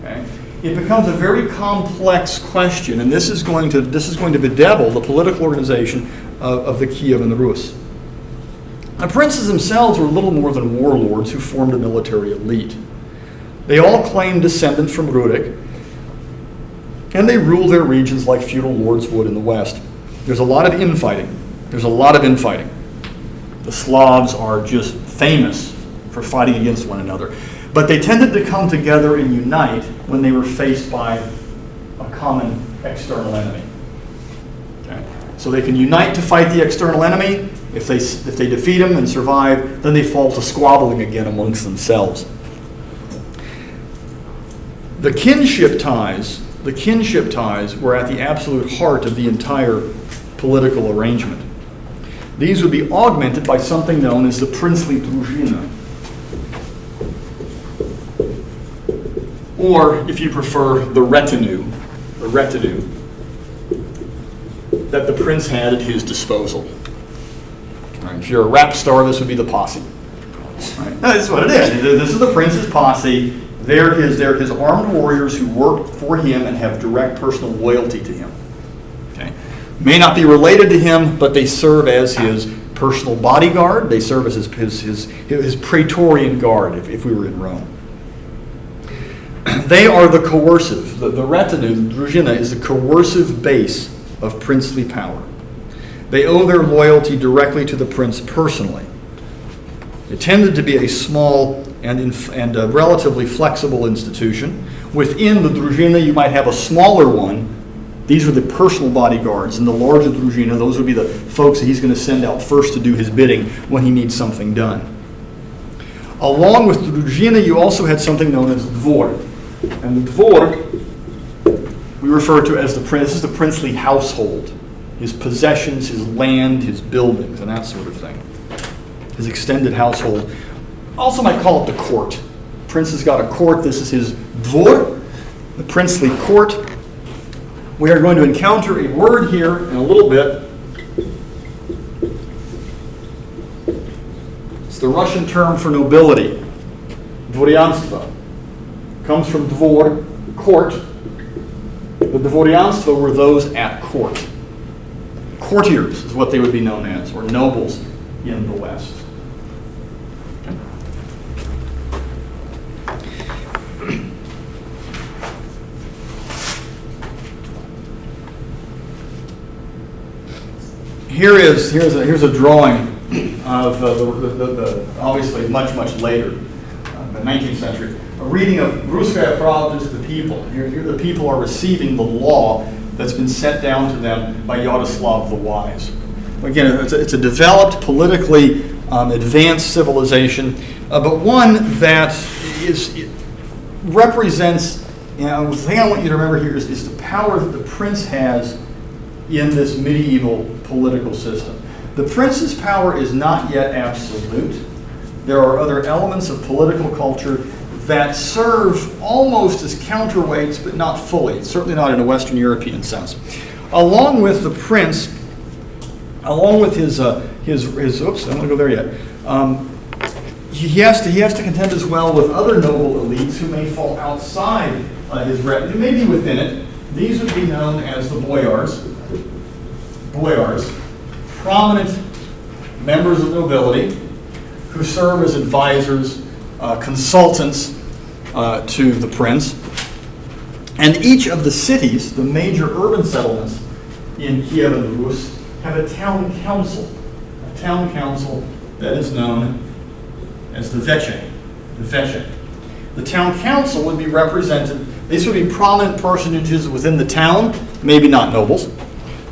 Okay. It becomes a very complex question, and this is going to bedevil the political organization of the Kiev and the Rus. The princes themselves were little more than warlords who formed a military elite. They all claimed descent from Rurik, and they ruled their regions like feudal lords would in the West. There's a lot of infighting. The Slavs are just famous for fighting against one another. But they tended to come together and unite when they were faced by a common external enemy. Okay? So they can unite to fight the external enemy. If they defeat him and survive, then they fall to squabbling again amongst themselves. The kinship ties were at the absolute heart of the entire political arrangement. These would be augmented by something known as the princely druzhina. Or, if you prefer, the retinue that the prince had at his disposal. Right, if you're a rap star, this would be the posse. Right? That's what it is. This is the prince's posse. They're his armed warriors who work for him and have direct personal loyalty to him. Okay? May not be related to him, but they serve as his personal bodyguard. They serve as his praetorian guard if we were in Rome. They are the coercive. The retinue, the druzhina, is the coercive base of princely power. They owe their loyalty directly to the prince personally. It tended to be a small and a relatively flexible institution. Within the druzhina, you might have a smaller one. These are the personal bodyguards. And the larger druzhina, those would be the folks that he's going to send out first to do his bidding when he needs something done. Along with the druzhina, you also had something known as dvor. And the dvor, we refer to as the prince. This is the princely household. His possessions, his land, his buildings, and that sort of thing. His extended household. Also might call it the court. Prince has got a court. This is his dvor, the princely court. We are going to encounter a word here in a little bit. It's the Russian term for nobility, dvoryanstvo. Comes from dvor, court. The dvoryanstvo were those at court. Courtiers is what they would be known as, or nobles in the West. here's a drawing of the obviously much later, the 19th century. A reading of Ruskaya Pravda to the people. Here the people are receiving the law that's been sent down to them by Yaroslav the Wise. Again, it's a developed, politically advanced civilization, but one that represents, the thing I want you to remember here is the power that the prince has in this medieval political system. The prince's power is not yet absolute. There are other elements of political culture that serve almost as counterweights, but not fully, certainly not in a Western European sense. Along with the prince, along with his oops, I don't want to go there yet. He has to contend as well with other noble elites who may fall outside his retinue, maybe within it. These would be known as the boyars, prominent members of nobility who serve as advisors, consultants to the prince. And each of the cities, the major urban settlements in Kiev and Rus, have a town council that is known as the Veche. The town council would be represented, these would be prominent personages within the town, maybe not nobles,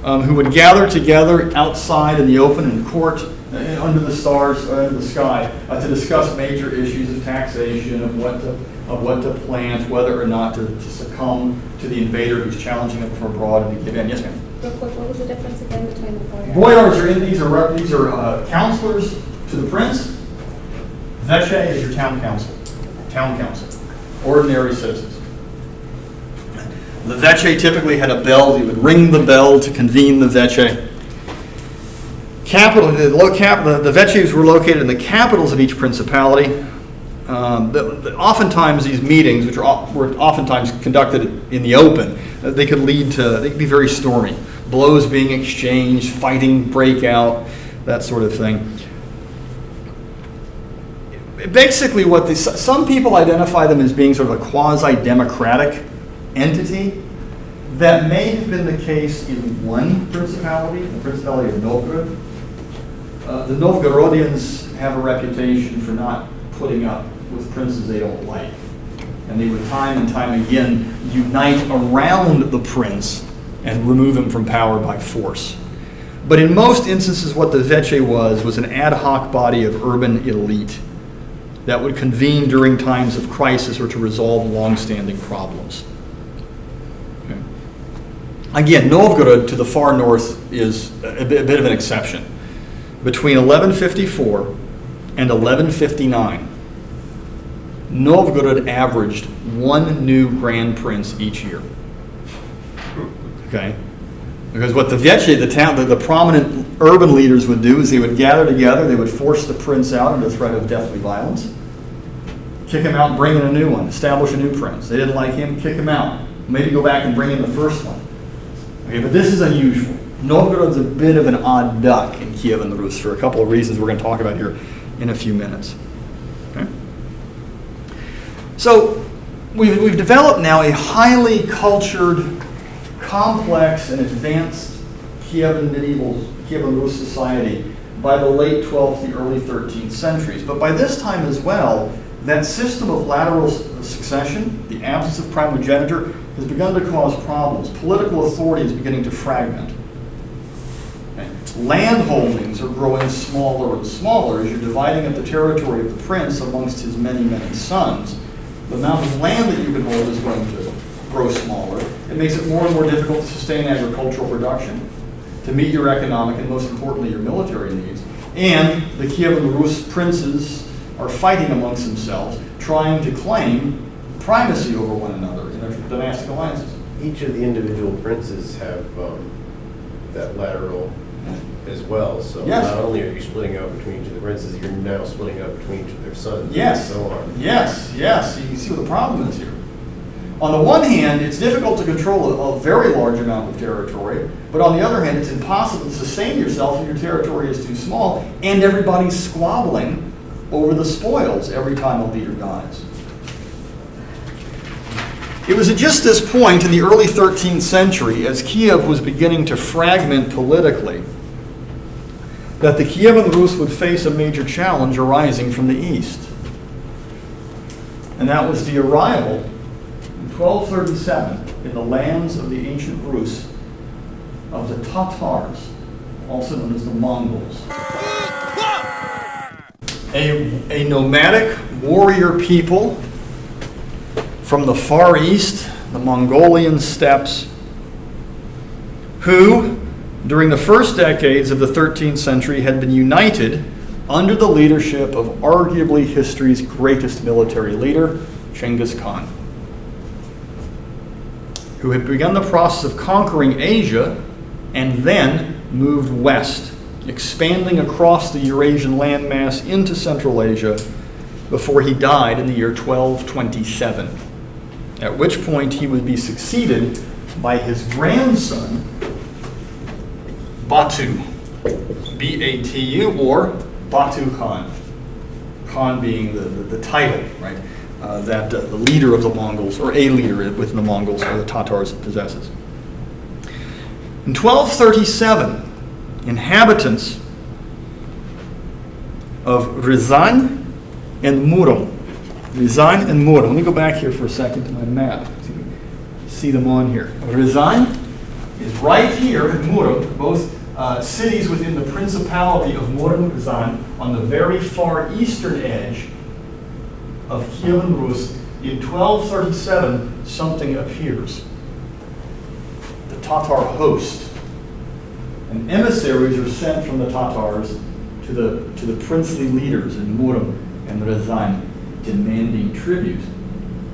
who would gather together outside in the open in court, under the stars, under the sky, to discuss major issues of taxation, of what to plant, whether or not to succumb to the invader who's challenging them from abroad and to give in. Yes, ma'am. Real quick, what was the difference again between the boyars? Boyars are these are counselors to the prince. Veche is your town council, ordinary citizens. The Veche typically had a bell. You would ring the bell to convene the Veche. The Veches were located in the capitals of each principality. Oftentimes these meetings, which were oftentimes conducted in the open, they could be very stormy. Blows being exchanged, fighting break out, that sort of thing. Basically, some people identify them as being sort of a quasi-democratic entity. That may have been the case in one principality, the Principality of Novgorod. The Novgorodians have a reputation for not putting up with princes they don't like. And they would time and time again unite around the prince and remove him from power by force. But in most instances, what the Veche was an ad hoc body of urban elite that would convene during times of crisis or to resolve long-standing problems. Okay. Again, Novgorod to the far north is a bit of an exception. Between 1154 and 1159, Novgorod averaged one new grand prince each year. Okay? Because what the Veche, the prominent urban leaders would do is they would gather together, they would force the prince out under threat of deathly violence, kick him out and bring in a new one, establish a new prince. They didn't like him, kick him out. Maybe go back and bring in the first one. Okay, but this is unusual. Novgorod's a bit of an odd duck in Kiev and Rus for a couple of reasons we're going to talk about here in a few minutes. Okay? So we've developed now a highly cultured, complex, and advanced Kiev and Rus society by the late 12th, the early 13th centuries. But by this time as well, that system of lateral succession, the absence of primogeniture, has begun to cause problems. Political authority is beginning to fragment. Okay. Land holdings are growing smaller and smaller as you're dividing up the territory of the prince amongst his many, many sons. The amount of land that you can hold is going to grow smaller. It makes it more and more difficult to sustain agricultural production, to meet your economic and most importantly your military needs. And the Kiev and Rus princes are fighting amongst themselves, trying to claim primacy over one another in their dynastic alliances. Each of the individual princes have that lateral as well. So yes. Not only are you splitting up between each of the princes, you're now splitting up between each of their sons yes. and so on. Yes, yes. You can see what the problem is here. On the one hand, it's difficult to control a very large amount of territory, but on the other hand, it's impossible to sustain yourself if your territory is too small and everybody's squabbling over the spoils every time a leader dies. It was at just this point in the early 13th century, as Kiev was beginning to fragment politically, that the Kievan Rus would face a major challenge arising from the east. And that was the arrival in 1237 in the lands of the ancient Rus of the Tatars, also known as the Mongols. A nomadic warrior people from the Far East, the Mongolian steppes, who, during the first decades of the 13th century, had been united under the leadership of arguably history's greatest military leader, Genghis Khan, who had begun the process of conquering Asia and then moved west, expanding across the Eurasian landmass into Central Asia before he died in the year 1227, at which point he would be succeeded by his grandson, Batu, B-A-T-U, or Batu Khan. Khan being the title, right? That the leader of the Mongols, or a leader within the Mongols or the Tatars possesses. In 1237, inhabitants of Ryazan and Murom. Ryazan and Murom. Let me go back here for a second to my map. See them on here. Ryazan is right here at Murom, both cities within the Principality of Murom and Ryazan on the very far eastern edge of Kievan Rus. In 1237, something appears. The Tatar host. And emissaries are sent from the Tatars to the princely leaders in Murom and Ryazan, demanding tribute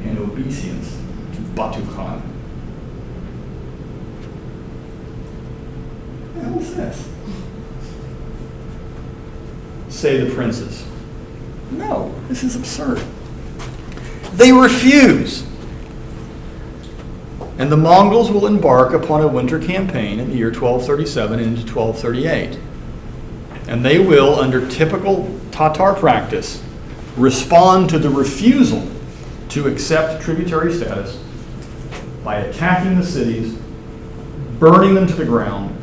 and obeisance to Batu Khan. What the hell is this? Say the princes. No, this is absurd. They refuse. And the Mongols will embark upon a winter campaign in the year 1237 into 1238. And they will, under typical Tatar practice, respond to the refusal to accept tributary status by attacking the cities, burning them to the ground,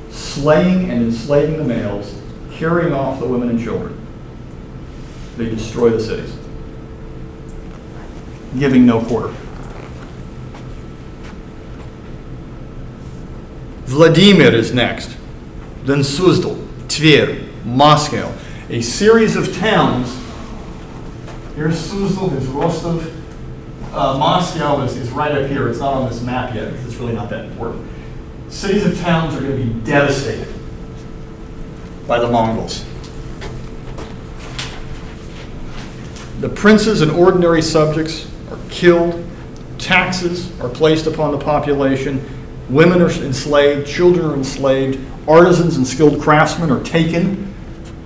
slaying and enslaving the males, carrying off the women and children. They destroy the cities, giving no quarter. Vladimir is next, then Suzdal, Tver, Moscow, a series of towns. Here's Suzdal, here's Rostov. Moscow is right up here. It's not on this map yet because it's really not that important. Cities and towns are going to be devastated by the Mongols. The princes and ordinary subjects are killed. Taxes are placed upon the population. Women are enslaved, children are enslaved, artisans and skilled craftsmen are taken,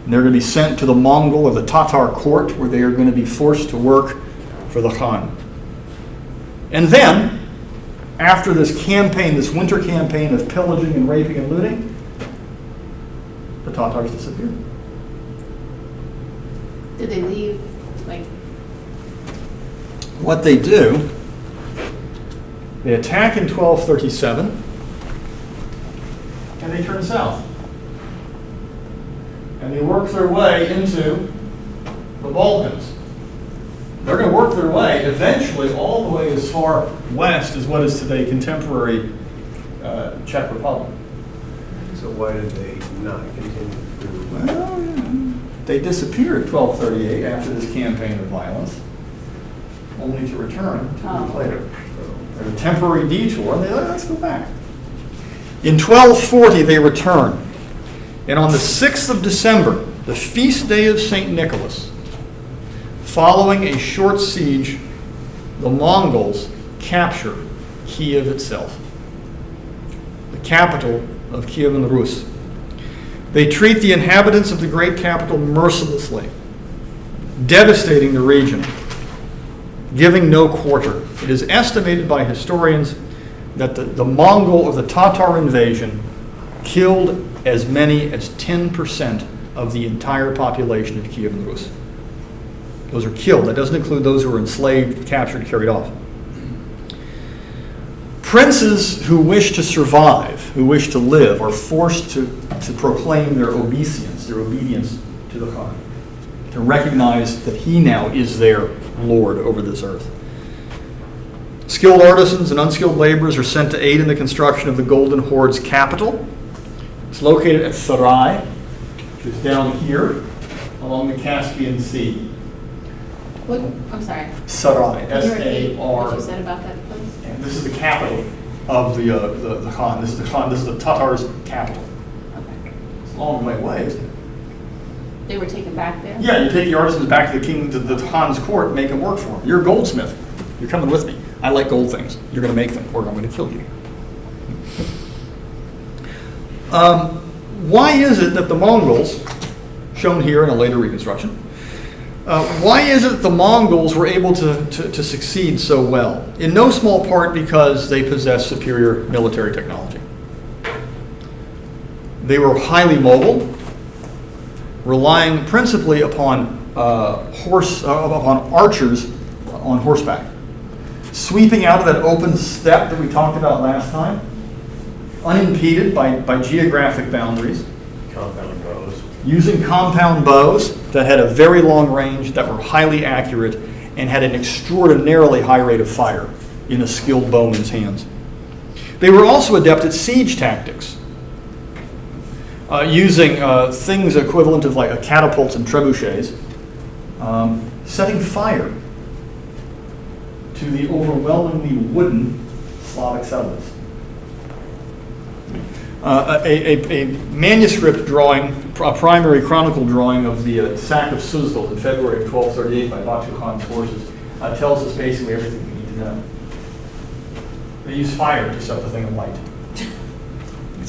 and they're going to be sent to the Mongol or the Tatar court where they are going to be forced to work for the Khan. And then, after this campaign, this winter campaign of pillaging and raping and looting, the Tatars disappear. Did they leave, like... What they do, they attack in 1237, and they turn south. And they work their way into the Balkans. They're going to work their way eventually all the way as far west as what is today contemporary Czech Republic. So why did they not continue through? Well, they disappeared in 1238 after this campaign of violence, only to return 2 years later. A temporary detour, and they let us go back. In 1240, they return. And on the 6th of December, the feast day of St. Nicholas, following a short siege, the Mongols capture Kiev itself, the capital of Kievan Rus. They treat the inhabitants of the great capital mercilessly, devastating the region, giving no quarter. It is estimated by historians that the Mongol or the Tatar invasion killed as many as 10% of the entire population of Kievan Rus. Those are killed. That doesn't include those who were enslaved, captured, carried off. Princes who wish to survive, who wish to live, are forced to proclaim their obeisance, their obedience to the Khan, to recognize that he now is their lord over this earth. Skilled artisans and unskilled laborers are sent to aid in the construction of the Golden Horde's capital. It's located at Sarai, which is down here along the Caspian Sea. What, I'm sorry. Sarai, Can you repeat S-A-R. what you said about that place? And this is the capital of the Khan. This is the Khan. This is the Tatars' capital. Okay. It's a long way away, isn't it? They were taken back there? Yeah, you take the artisans back to the king, to the Khan's court, and make them work for him. You're a goldsmith. You're coming with me. I like gold things. You're going to make them, or I'm going to kill you. Why is it that the Mongols, shown here in a later reconstruction, why is it that the Mongols were able to succeed so well? In no small part because they possessed superior military technology. They were highly mobile, relying principally upon upon archers on horseback, sweeping out of that open steppe that we talked about last time, unimpeded by geographic boundaries, Compound bows. using compound bows that had a very long range, that were highly accurate, and had an extraordinarily high rate of fire in a skilled bowman's hands. They were also adept at siege tactics, using things equivalent of like catapults and trebuchets, setting fire to the overwhelmingly wooden Slavic settlements. A manuscript drawing, a primary chronicle drawing of the sack of Suzdal in February of 1238 by Batu Khan's forces tells us basically everything we need to know. They use fire to set the thing alight.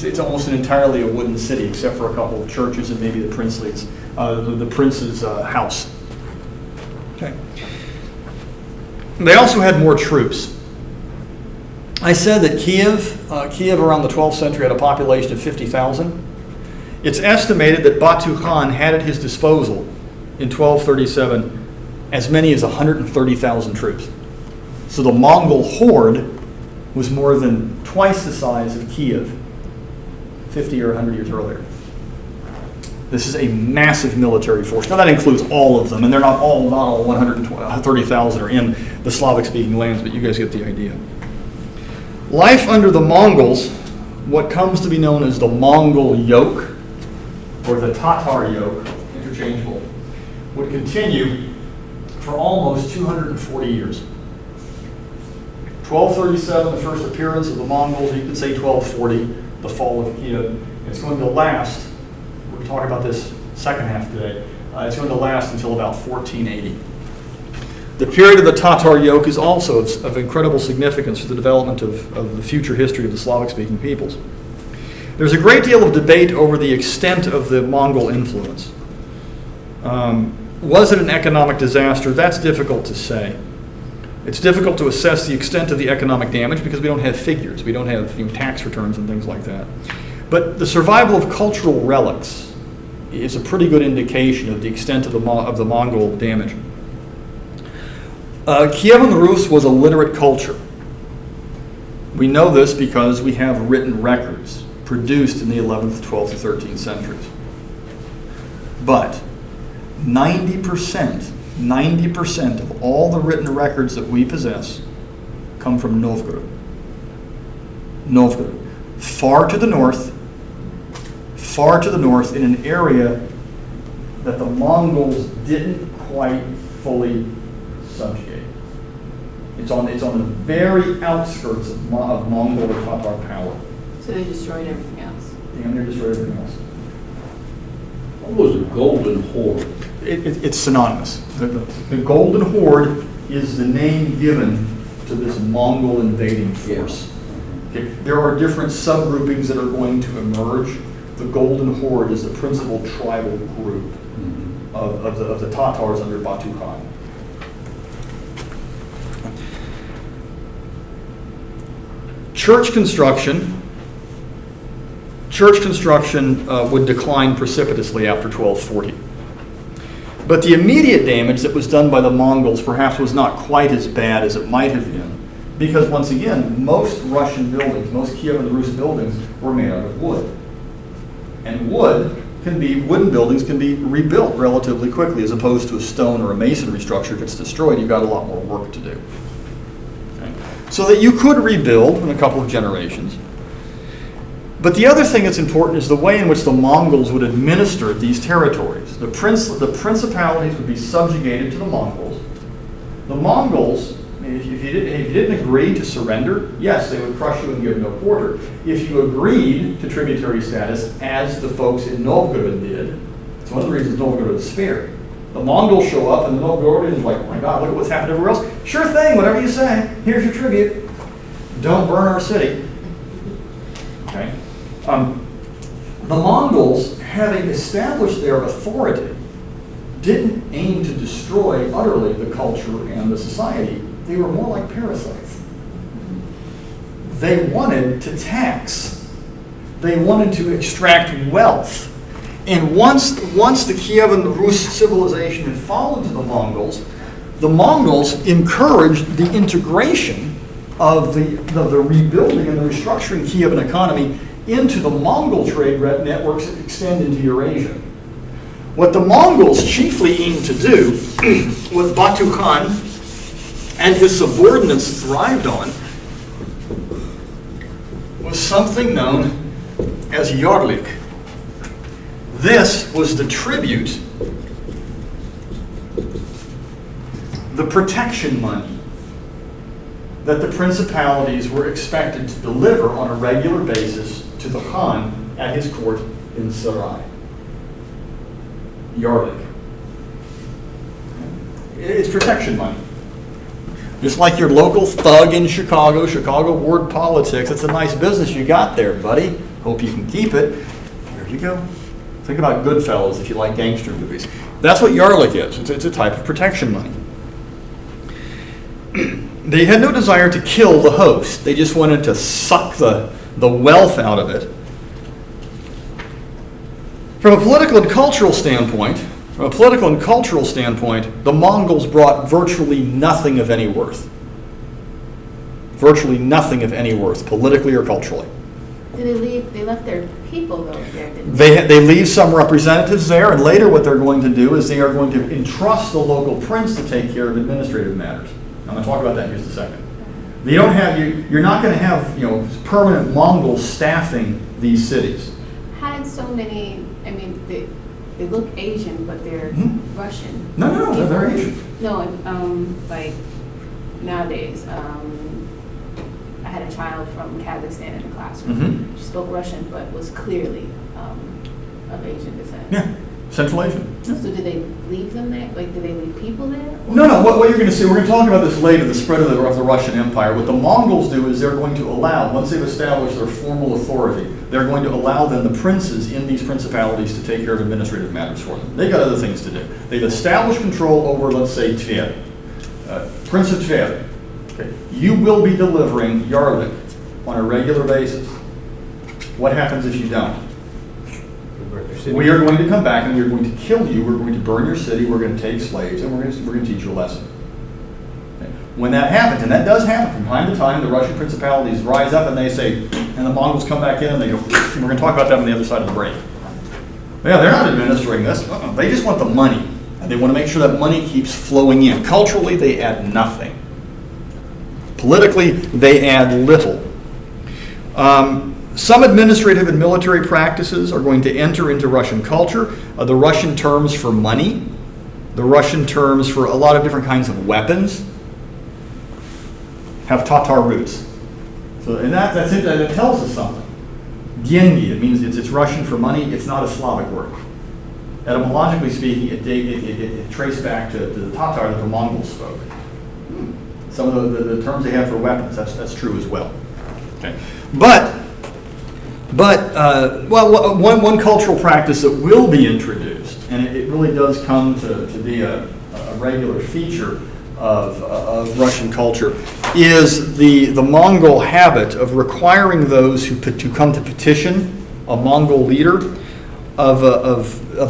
It's almost entirely a wooden city, except for a couple of churches and maybe the prince's house. Okay. They also had more troops. I said that Kiev around the 12th century had a population of 50,000. It's estimated that Batu Khan had at his disposal in 1237 as many as 130,000 troops. So the Mongol horde was more than twice the size of Kiev 50 or 100 years earlier. This is a massive military force. Now that includes all of them, and they're not all 130,000 are in the Slavic-speaking lands, but you guys get the idea. Life under the Mongols, what comes to be known as the Mongol yoke, or the Tatar yoke, interchangeable, would continue for almost 240 years. 1237, the first appearance of the Mongols, you could say 1240, the fall of Kiev. It's going to last, we're going to talk about this second half today, it's going to last until about 1480. The period of the Tatar yoke is also of incredible significance for the development of the future history of the Slavic-speaking peoples. There's a great deal of debate over the extent of the Mongol influence. Was it an economic disaster? That's difficult to say. It's difficult to assess the extent of the economic damage because we don't have figures. We don't have tax returns and things like that. But the survival of cultural relics is a pretty good indication of the extent of the Mongol damage. Kievan Rus was a literate culture. We know this because we have written records produced in the 11th, 12th, and 13th centuries. But 90% of all the written records that we possess come from Novgorod. Novgorod. Far to the north in an area that the Mongols didn't quite fully subjugate. It's on the very outskirts of Mongol or Tatar power. So they destroyed everything else? Damn near destroyed everything else. What was the Golden Horde? It's synonymous. The Golden Horde is the name given to this Mongol invading force. Okay. There are different subgroupings that are going to emerge. The Golden Horde is the principal tribal group of the Tatars under Batu Khan. Church construction would decline precipitously after 1240. But the immediate damage that was done by the Mongols perhaps was not quite as bad as it might have been Because once again, most Russian buildings, most Kiev and Rus buildings were made out of wood. And wooden buildings can be rebuilt relatively quickly as opposed to a stone or a masonry structure. If it's destroyed, you've got a lot more work to do. Okay? So that you could rebuild in a couple of generations. But the other thing that's important is the way in which the Mongols would administer these territories. The principalities would be subjugated to the Mongols. The Mongols, if you didn't agree to surrender, yes, they would crush you and give no quarter. If you agreed to tributary status, as the folks in Novgorod did, it's one of the reasons Novgorod is spared. The Mongols show up and the Novgorodians are like, oh my God, look at what's happened everywhere else. Sure thing, whatever you say, here's your tribute. Don't burn our city. Okay. The Mongols, having established their authority, didn't aim to destroy utterly the culture and the society. They were more like parasites. They wanted to tax. They wanted to extract wealth. And once the Kiev and the Rus civilization had fallen to the Mongols encouraged the integration of the rebuilding and the restructuring Kievan economy into the Mongol trade networks that extend into Eurasia. What the Mongols chiefly aimed to do, what Batu Khan and his subordinates thrived on, was something known as Yarlik. This was the tribute, the protection money that the principalities were expected to deliver on a regular basis to the Khan at his court in Sarai. Yarlik. It's protection money. Just like your local thug in Chicago ward politics, it's a nice business you got there, buddy. Hope you can keep it. There you go. Think about Goodfellas if you like gangster movies. That's what Yarlik is. It's a type of protection money. They had no desire to kill the host. They just wanted to suck the wealth out of it. From a political and cultural standpoint, the Mongols brought virtually nothing of any worth. Virtually nothing of any worth, politically or culturally. Did they leave? They left their people though there, didn't they? They leave some representatives there, and later what they're going to do is they are going to entrust the local prince to take care of administrative matters. I'm going to talk about that in just a second. You're not going to have permanent Mongols staffing these cities. How did so many? I mean, they look Asian, but they're Russian. No, they're Asian. No, like nowadays, I had a child from Kazakhstan in the classroom. Mm-hmm. She spoke Russian, but was clearly of Asian descent. Yeah, Central Asian. So did they leave them there? Like, did they leave people there? No. What you're going to see, we're going to talk about this later, the spread of the Russian Empire. What the Mongols do is they're going to allow, once they've established their formal authority, they're going to allow then the princes in these principalities to take care of administrative matters for them. They've got other things to do. They've established control over, let's say, Tver. Prince of Tver. Okay. You will be delivering Yarlik on a regular basis. What happens if you don't? We are going to come back and we are going to kill you. We're going to burn your city. We're going to take slaves, and we're going to teach you a lesson. Okay. When that happens, and that does happen from time to time, the Russian principalities rise up and they say, and the Mongols come back in and they go, and we're going to talk about that on the other side of the break. Yeah, they're not administering this. They just want the money, and they want to make sure that money keeps flowing in. Culturally, they add nothing. Politically, they add little. Some administrative and military practices are going to enter into Russian culture. The Russian terms for money, the Russian terms for a lot of different kinds of weapons have Tatar roots. So, and that's it. That tells us something. Деньги, it means it's Russian for money. It's not a Slavic word. Etymologically speaking, it traced back to the Tatar that the Mongols spoke. Some of the terms they have for weapons, that's true as well. Okay, one cultural practice that will be introduced, and it really does come to be a regular feature of Russian culture, is the Mongol habit of requiring those who come to petition a Mongol leader of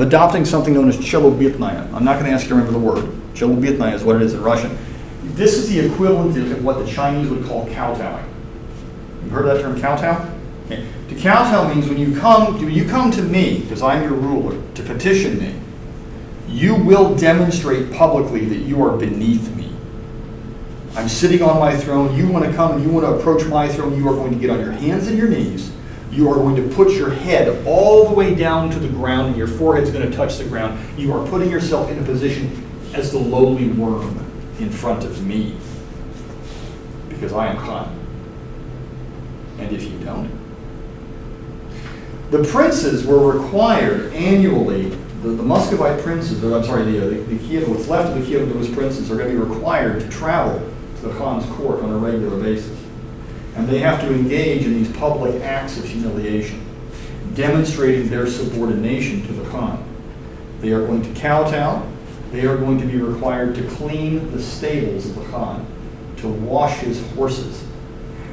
adopting something known as chelobitnaya. I'm not going to ask you to remember the word. Chelobitnaya is what it is in Russian. This is the equivalent of what the Chinese would call kowtowing. You've heard of that term, kowtow? Okay. To kowtow means when you come to me, because I'm your ruler, to petition me, you will demonstrate publicly that you are beneath me. I'm sitting on my throne. You want to come and you want to approach my throne. You are going to get on your hands and your knees. You are going to put your head all the way down to the ground, and your forehead's going to touch the ground. You are putting yourself in a position as the lowly worm in front of me, because I am Khan. And if you don't, the princes were required annually. The Muscovite princes, or I'm sorry, the Kiev, what's left of the Kiev Rus princes are going to be required to travel to the Khan's court on a regular basis. And they have to engage in these public acts of humiliation, demonstrating their subordination to the Khan. They are going to kowtow. They are going to be required to clean the stables of the Khan, to wash his horses.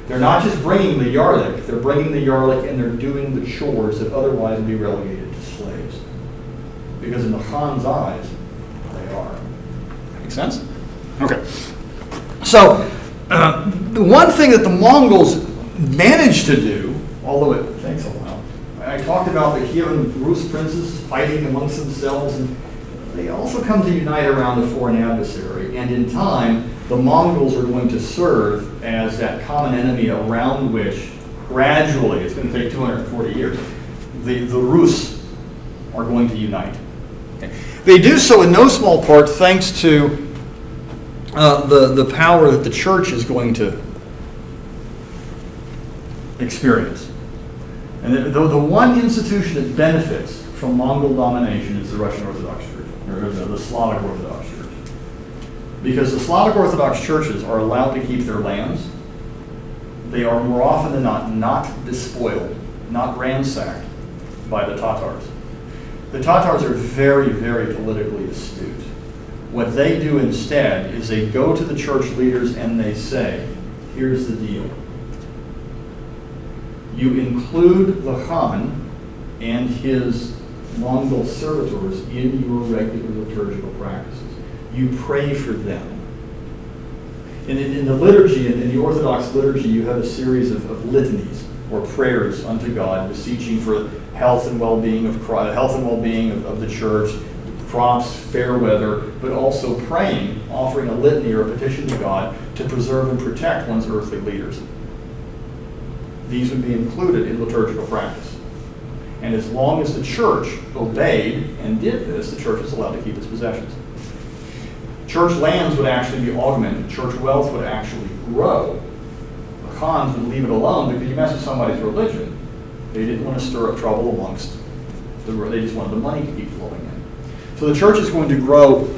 They're not just bringing the yarlik, they're bringing the yarlik and they're doing the chores that otherwise would be relegated to slaves. Because in the Khan's eyes, they are. Make sense? Okay. So, the one thing that the Mongols managed to do, although it takes a while, I talked about the Kievan Rus princes fighting amongst themselves, and they also come to unite around a foreign adversary, and in time, the Mongols are going to serve as that common enemy around which, gradually, it's going to take 240 years, the Rus are going to unite. Okay. They do so in no small part thanks to the power that the church is going to experience. And the one institution that benefits from Mongol domination is the Russian Orthodox Church, or the Slavic Orthodox Church. Because the Slavic Orthodox churches are allowed to keep their lands. They are more often than not despoiled, not ransacked by the Tatars. The Tatars are very, very politically astute. What they do instead is they go to the church leaders and they say, here's the deal. You include the Khan and his Mongol servitors in your regular liturgical practices. You pray for them. In the liturgy, in the Orthodox liturgy, you have a series of litanies or prayers unto God, beseeching for health and well-being of Christ, health and well-being of the church, crops, fair weather, but also praying, offering a litany or a petition to God to preserve and protect one's earthly leaders. These would be included in liturgical practice. And as long as the church obeyed and did this, the church was allowed to keep its possessions. Church lands would actually be augmented. Church wealth would actually grow. The Khans would leave it alone because you mess with somebody's religion. They didn't want to stir up trouble amongst they just wanted the money to keep flowing in. So the church is going to grow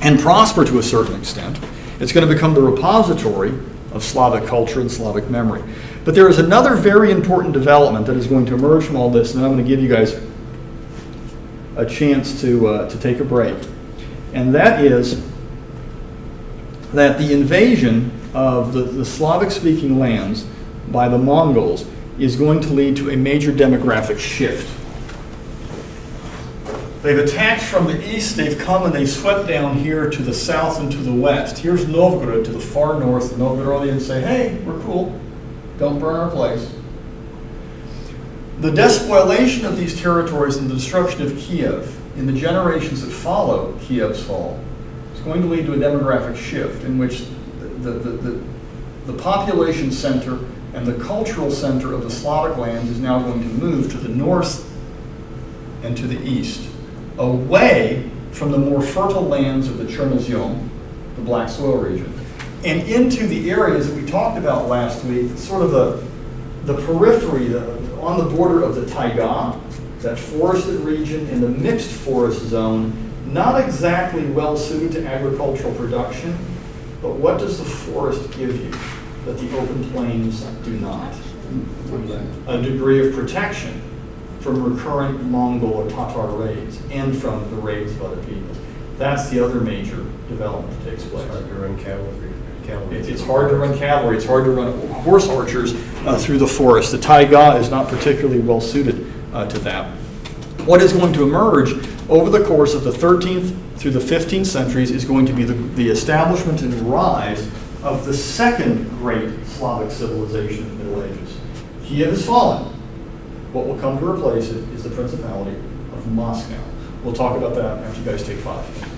and prosper to a certain extent. It's going to become the repository of Slavic culture and Slavic memory. But there is another very important development that is going to emerge from all this, and I'm going to give you guys a chance to take a break. And that is that the invasion of the Slavic-speaking lands by the Mongols is going to lead to a major demographic shift. They've attacked from the east, they've come and they've swept down here to the south and to the west. Here's Novgorod to the far north. The Novgorodians say, hey, we're cool. Don't burn our place. The despoilation of these territories and the destruction of Kiev in the generations that follow Kiev's fall is going to lead to a demographic shift in which the population center and the cultural center of the Slavic lands is now going to move to the north and to the east, away from the more fertile lands of the Chernozem, the black soil region, and into the areas that we talked about last week, sort of the periphery, on the border of the taiga, that forested region in the mixed forest zone, not exactly well suited to agricultural production, but what does the forest give you that the open plains do not? A degree of protection from recurrent Mongol or Tatar raids and from the raids of other peoples. That's the other major development that takes place. It's hard to run cavalry. It's hard to run cavalry. It's hard to run horse archers through the forest. The taiga is not particularly well suited to that. What is going to emerge over the course of the 13th through the 15th centuries is going to be the establishment and rise of the second great Slavic civilization of the Middle Ages. Kiev has fallen. What will come to replace it is the Principality of Moscow. We'll talk about that after you guys take 5.